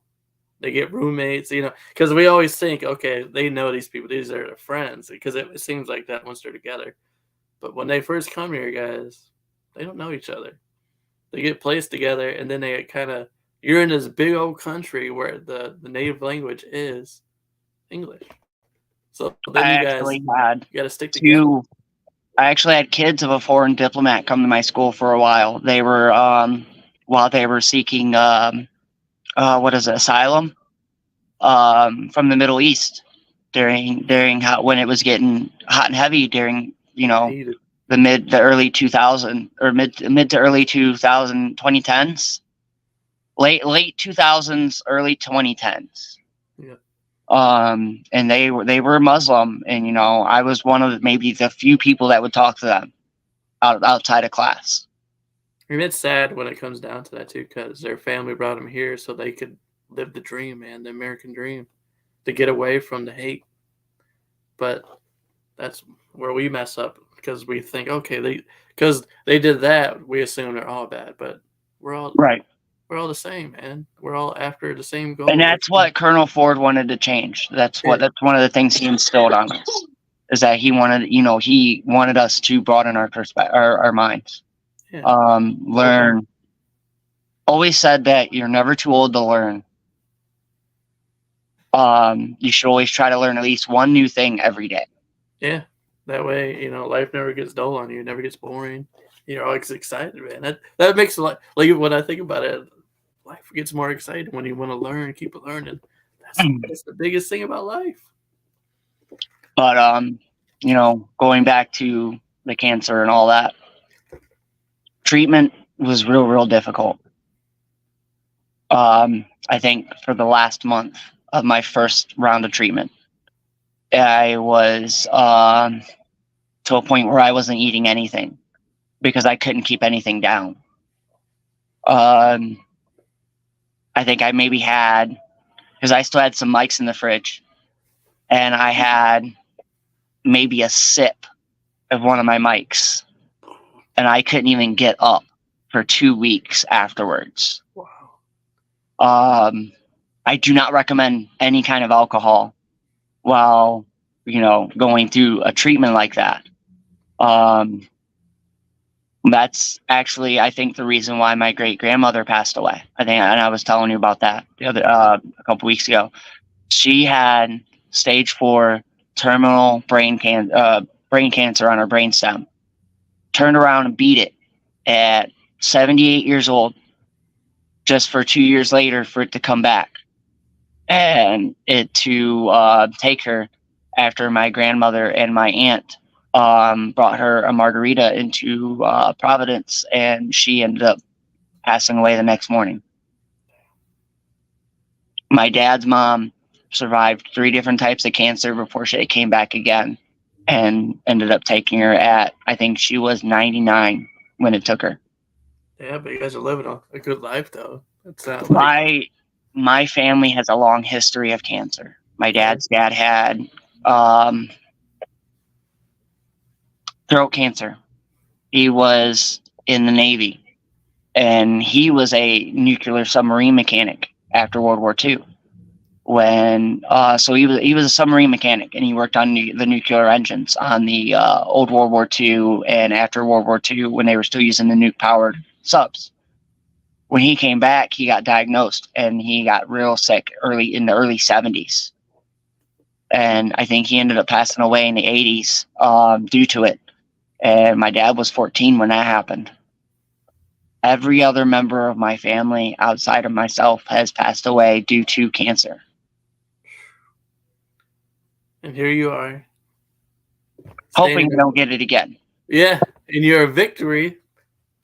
They get roommates, because we always think, okay, they know these people, these are their friends, because it seems like that once they're together. But when they first come here, guys, they don't know each other. They get placed together, and then they you're in this big old country where the native language is English. So then I you actually had got to stick together. I actually had kids of a foreign diplomat come to my school for a while. They were while they were seeking asylum from the Middle East during when it was getting hot and heavy during the early 2000 or mid to early 2010s, late 2000s, early 2010s. Yeah. And they were Muslim, and I was one of maybe the few people that would talk to them outside of class. I mean, it's sad when it comes down to that too, because their family brought them here so they could live the dream, man, the American dream, to get away from the hate. But that's where we mess up, because we think, okay, because they did that, we assume they're all bad, but we're all right. We're all the same, man. We're all after the same goal. And that's what Colonel Ford wanted to change. That's one of the things he instilled on us, is that he wanted us to broaden our our minds. Yeah. Learn. Always said that you're never too old to learn. You should always try to learn at least one new thing every day. Yeah. That way, life never gets dull on you. It never gets boring. You're always excited, man. That makes a lot. Like when I think about it, life gets more exciting when you want to learn, keep learning. That's the biggest thing about life. But going back to the cancer and all that, treatment was real difficult. I think for the last month of my first round of treatment, I was to a point where I wasn't eating anything because I couldn't keep anything down. I think I maybe had, because I still had some mics in the fridge, and I had maybe a sip of one of my mics, and I couldn't even get up for 2 weeks afterwards. Wow. I do not recommend any kind of alcohol while going through a treatment like that. That's actually, I think, the reason why my great grandmother passed away. I think, and I was telling you about that the other a couple weeks ago. She had stage 4 terminal brain cancer on her brainstem. Turned around and beat it at 78 years old, just for 2 years later for it to come back. And it to take her after my grandmother and my aunt brought her a margarita into Providence, and she ended up passing away the next morning. My dad's mom survived 3 different types of cancer before she came back again, and ended up taking her at, I think she was 99 when it took her. Yeah, but you guys are living a good life, though. It's not like My family has a long history of cancer. My dad's dad had throat cancer. He was in the Navy, and he was a nuclear submarine mechanic after World War II. So he was a submarine mechanic, and he worked on the nuclear engines on the old World War II and after World War II when they were still using the nuke powered subs. When he came back, he got diagnosed, and he got real sick in the early 70s. And I think he ended up passing away in the 80s due to it. And my dad was 14 when that happened. Every other member of my family outside of myself has passed away due to cancer. And here you are. Hoping I don't get it again. Yeah, and you're a victory.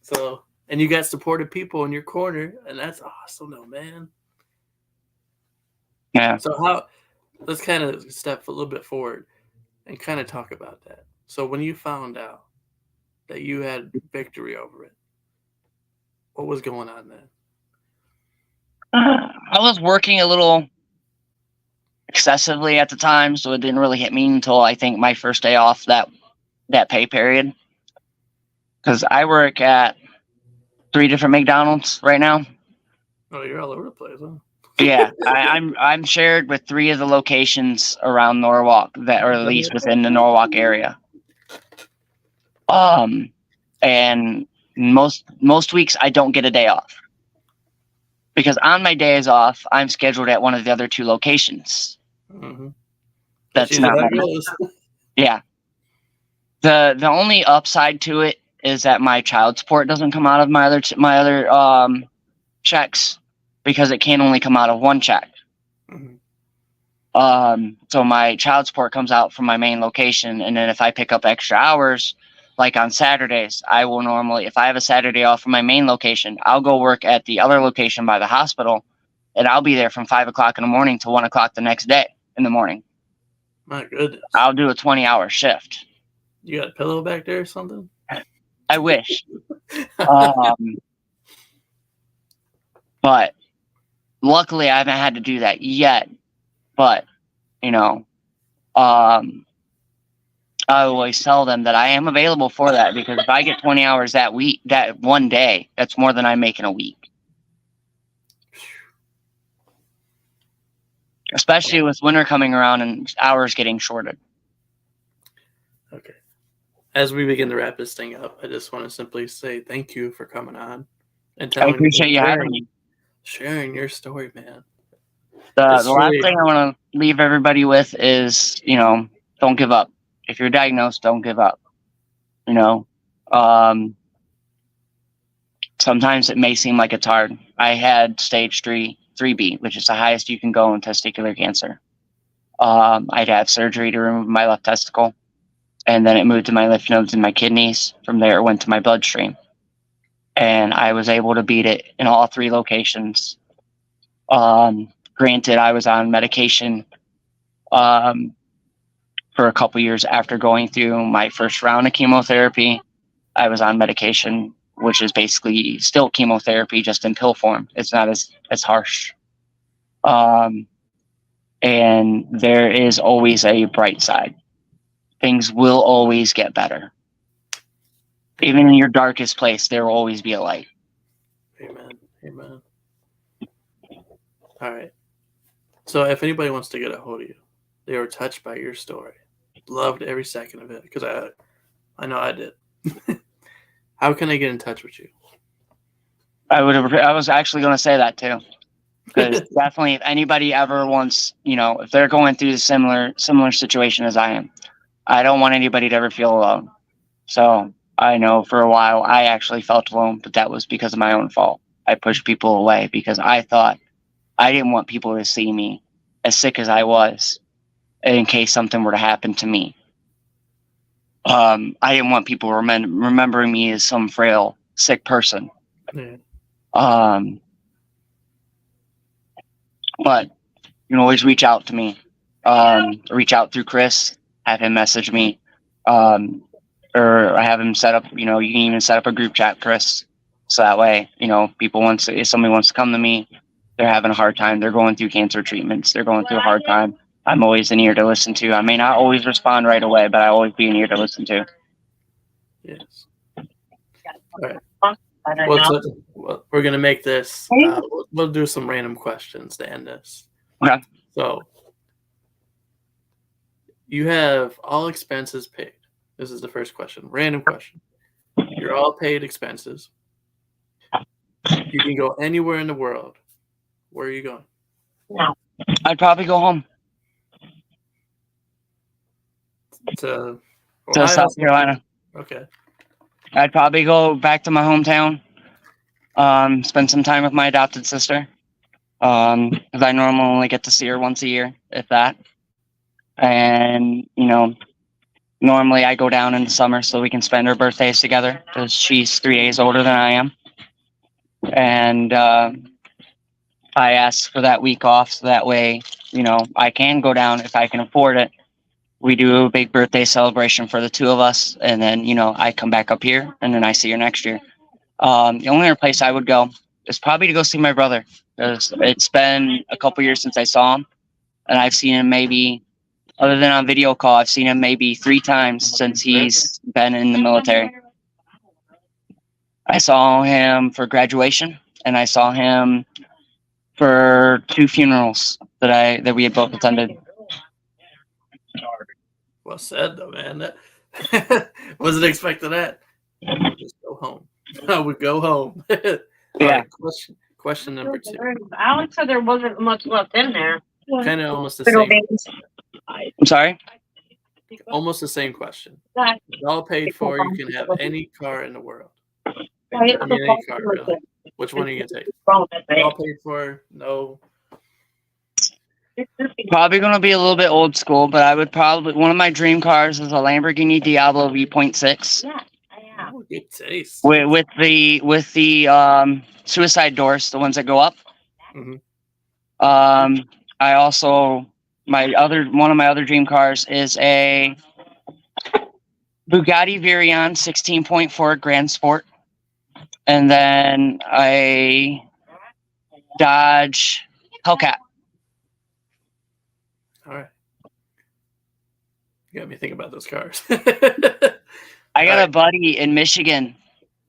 So, and you got supportive people in your corner, and that's awesome, though, man. Yeah. So let's kind of step a little bit forward and kind of talk about that. So when you found out that you had victory over it, what was going on then? I was working a little excessively at the time, so it didn't really hit me until I think my first day off that pay period. Because I work at 3 different McDonald's right now. Oh, you're all over the place, huh? Yeah, I'm shared with 3 of the locations around Norwalk that are at least within the Norwalk area. And most weeks I don't get a day off, because on my days off I'm scheduled at one of the other 2 locations. Mm-hmm. That's not yeah. The only upside to it is that my child support doesn't come out of my other checks, because it can only come out of 1 check. Mm-hmm. So my child support comes out from my main location, and then if I pick up extra hours, like on Saturdays, I will normally, if I have a Saturday off from my main location, I'll go work at the other location by the hospital, and I'll be there from 5 o'clock in the morning to 1 o'clock the next day in the morning. My goodness. I'll do a 20-hour shift. You got a pillow back there or something? I wish. But luckily I haven't had to do that yet. But, I always tell them that I am available for that, because if I get 20 hours that week, that one day, that's more than I make in a week. Especially with winter coming around and hours getting shorted. Okay. As we begin to wrap this thing up, I just want to simply say thank you for coming on and telling I appreciate you having me. Sharing your story, man. The last thing I want to leave everybody with is, don't give up. If you're diagnosed, don't give up. Sometimes it may seem like it's hard. I had stage 3B, which is the highest you can go in testicular cancer. I'd have surgery to remove my left testicle, and then it moved to my lymph nodes and my kidneys. From there, it went to my bloodstream, and I was able to beat it in all 3 locations. Granted, I was on medication for a couple years after going through my first round of chemotherapy. I was on medication, which is basically still chemotherapy, just in pill form. It's not as harsh. And there is always a bright side. Things will always get better. Even in your darkest place, there will always be a light. Amen. Amen. All right. So if anybody wants to get a hold of you, they were touched by your story, loved every second of it, because I know I did. How can I get in touch with you? I was actually going to say that too. Because definitely, if anybody ever wants, if they're going through the similar situation as I am, I don't want anybody to ever feel alone. So I know for a while I actually felt alone, but that was because of my own fault. I pushed people away because I thought I didn't want people to see me as sick as I was in case something were to happen to me. I didn't want people remembering me as some frail, sick person. Yeah. But you can always reach out to me. Reach out through Chris, have him message me, or I have him set up. You can even set up a group chat, Chris, so that way if somebody wants to come to me, they're having a hard time, they're going through cancer treatments, they're going through a hard time. I'm always an ear to listen to. I may not always respond right away, but I always be an ear to listen to. Yes. All right. Well, we're gonna make this. We'll do some random questions to end this. Okay. So you have all expenses paid. This is the first question. Random question. You're all paid expenses. You can go anywhere in the world. Where are you going? I'd probably go home To South Carolina. Okay. I'd probably go back to my hometown, spend some time with my adopted sister, because I normally only get to see her once a year, if that. And, normally I go down in the summer so we can spend our birthdays together, because she's 3 days older than I am. And I ask for that week off so that way, I can go down if I can afford it. We do a big birthday celebration for the two of us, and then, I come back up here, and then I see her next year. The only other place I would go is probably to go see my brother, because it's been a couple years since I saw him, and I've seen him maybe, other than on video call, I've seen him maybe 3 times since he's been in the military. I saw him for graduation, and I saw him for 2 funerals that we had both attended. Well said, though, man. Wasn't expecting that. Just go home. I would go home. Yeah. Right, question number 2. Alex said there wasn't much left in there. Kind of almost the same. I'm sorry? Almost the same question. It's all paid for. You can have any car in the world. Any car, really. Which one are you gonna take? All paid for. No. Probably going to be a little bit old school, but I would probably, one of my dream cars is a Lamborghini Diablo V.6. Oh, good taste. With the suicide doors, the ones that go up. Mm-hmm. I also, one of my other dream cars is a Bugatti Veyron 16.4 Grand Sport, and then a Dodge Hellcat. All right. You got me thinking about those cars. I got a buddy in Michigan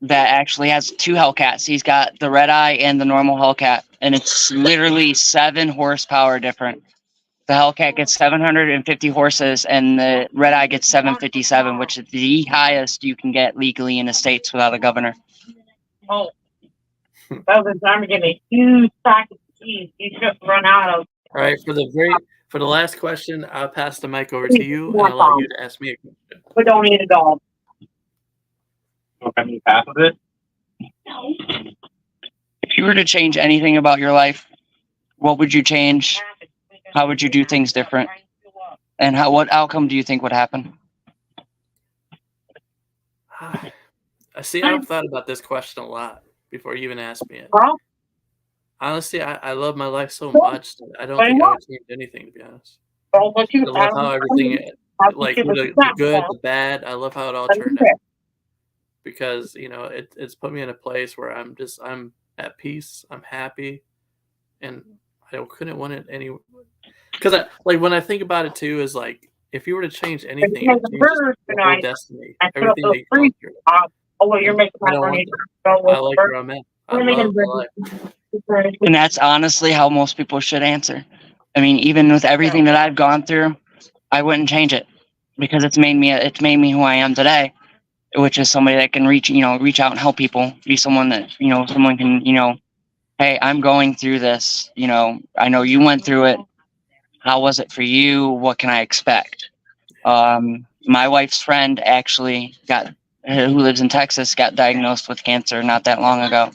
that actually has 2 Hellcats. He's got the red eye and the normal Hellcat, and it's literally 7 horsepower different. The Hellcat gets 750 horses, and the red eye gets 757, which is the highest you can get legally in the States without a governor. Oh, that was time to get a huge pack of cheese. You just run out of. All right, for the last question, I'll pass the mic over to you and allow you to ask me a question. We don't need a dog. Don't have any half of it. No. If you were to change anything about your life, what would you change? How would you do things different? And what outcome do you think would happen? I see. I've thought about this question a lot before you even asked me it. Honestly, I love my life so much that I don't think I would change anything, to be honest. I love how everything, like the good, the bad, I love how it all turned out. Because, it's put me in a place where I'm at peace, I'm happy, and I couldn't want it any. Because when I think about it too, is like, if you were to change anything, it changes your whole destiny. Everything that you go through. Oh, well, you're making I don't want that. I like where I'm at. I love my life. And that's honestly how most people should answer. I mean, even with everything that I've gone through, I wouldn't change it, because it's made me who I am today, which is somebody that can reach out and help people, be someone that, someone can, hey, I'm going through this. You know, I know you went through it. How was it for you? What can I expect? My wife's friend actually who lives in Texas, got diagnosed with cancer not that long ago.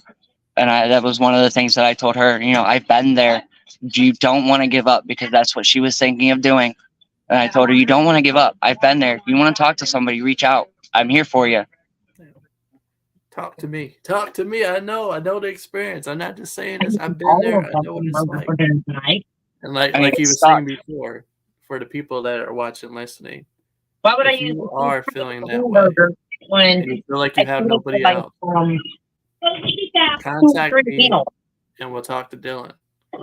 And that was one of the things that I told her, you know, I've been there. You don't want to give up, because that's what she was thinking of doing. And I told her, you don't want to give up. I've been there. If you want to talk to somebody, reach out. I'm here for you. Talk to me. Talk to me. I know the experience. I'm not just saying this. I've been there. I know what it's like. And like you were saying before, for the people that are watching, listening, Why would I if use you are feeling that way when and you feel like you have nobody like, else, contact me and we'll talk to Dylan.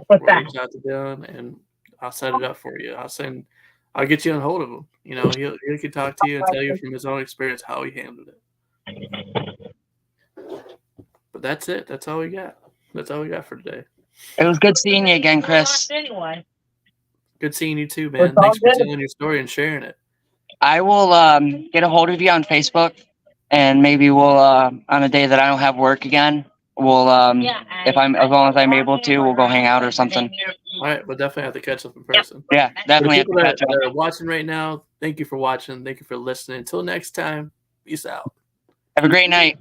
What's that? Reach out to Dylan and I'll set it up for you. I'll get you on hold of him. You know, he can talk to you and tell you from his own experience how he handled it. But that's it. That's all we got. That's all we got for today. It was good seeing you again, Chris. Anyway. Good seeing you too, man. Thanks for telling your story and sharing it. I will get a hold of you on Facebook, and maybe we'll on a day that I don't have work again, we'll as long as I'm able to, we'll go hang out or something. All right, we'll definitely have to catch up in person. Yeah, definitely have to people catch up. that are watching right now, thank you for watching. Thank you for listening. Until next time, peace out. Have a great night.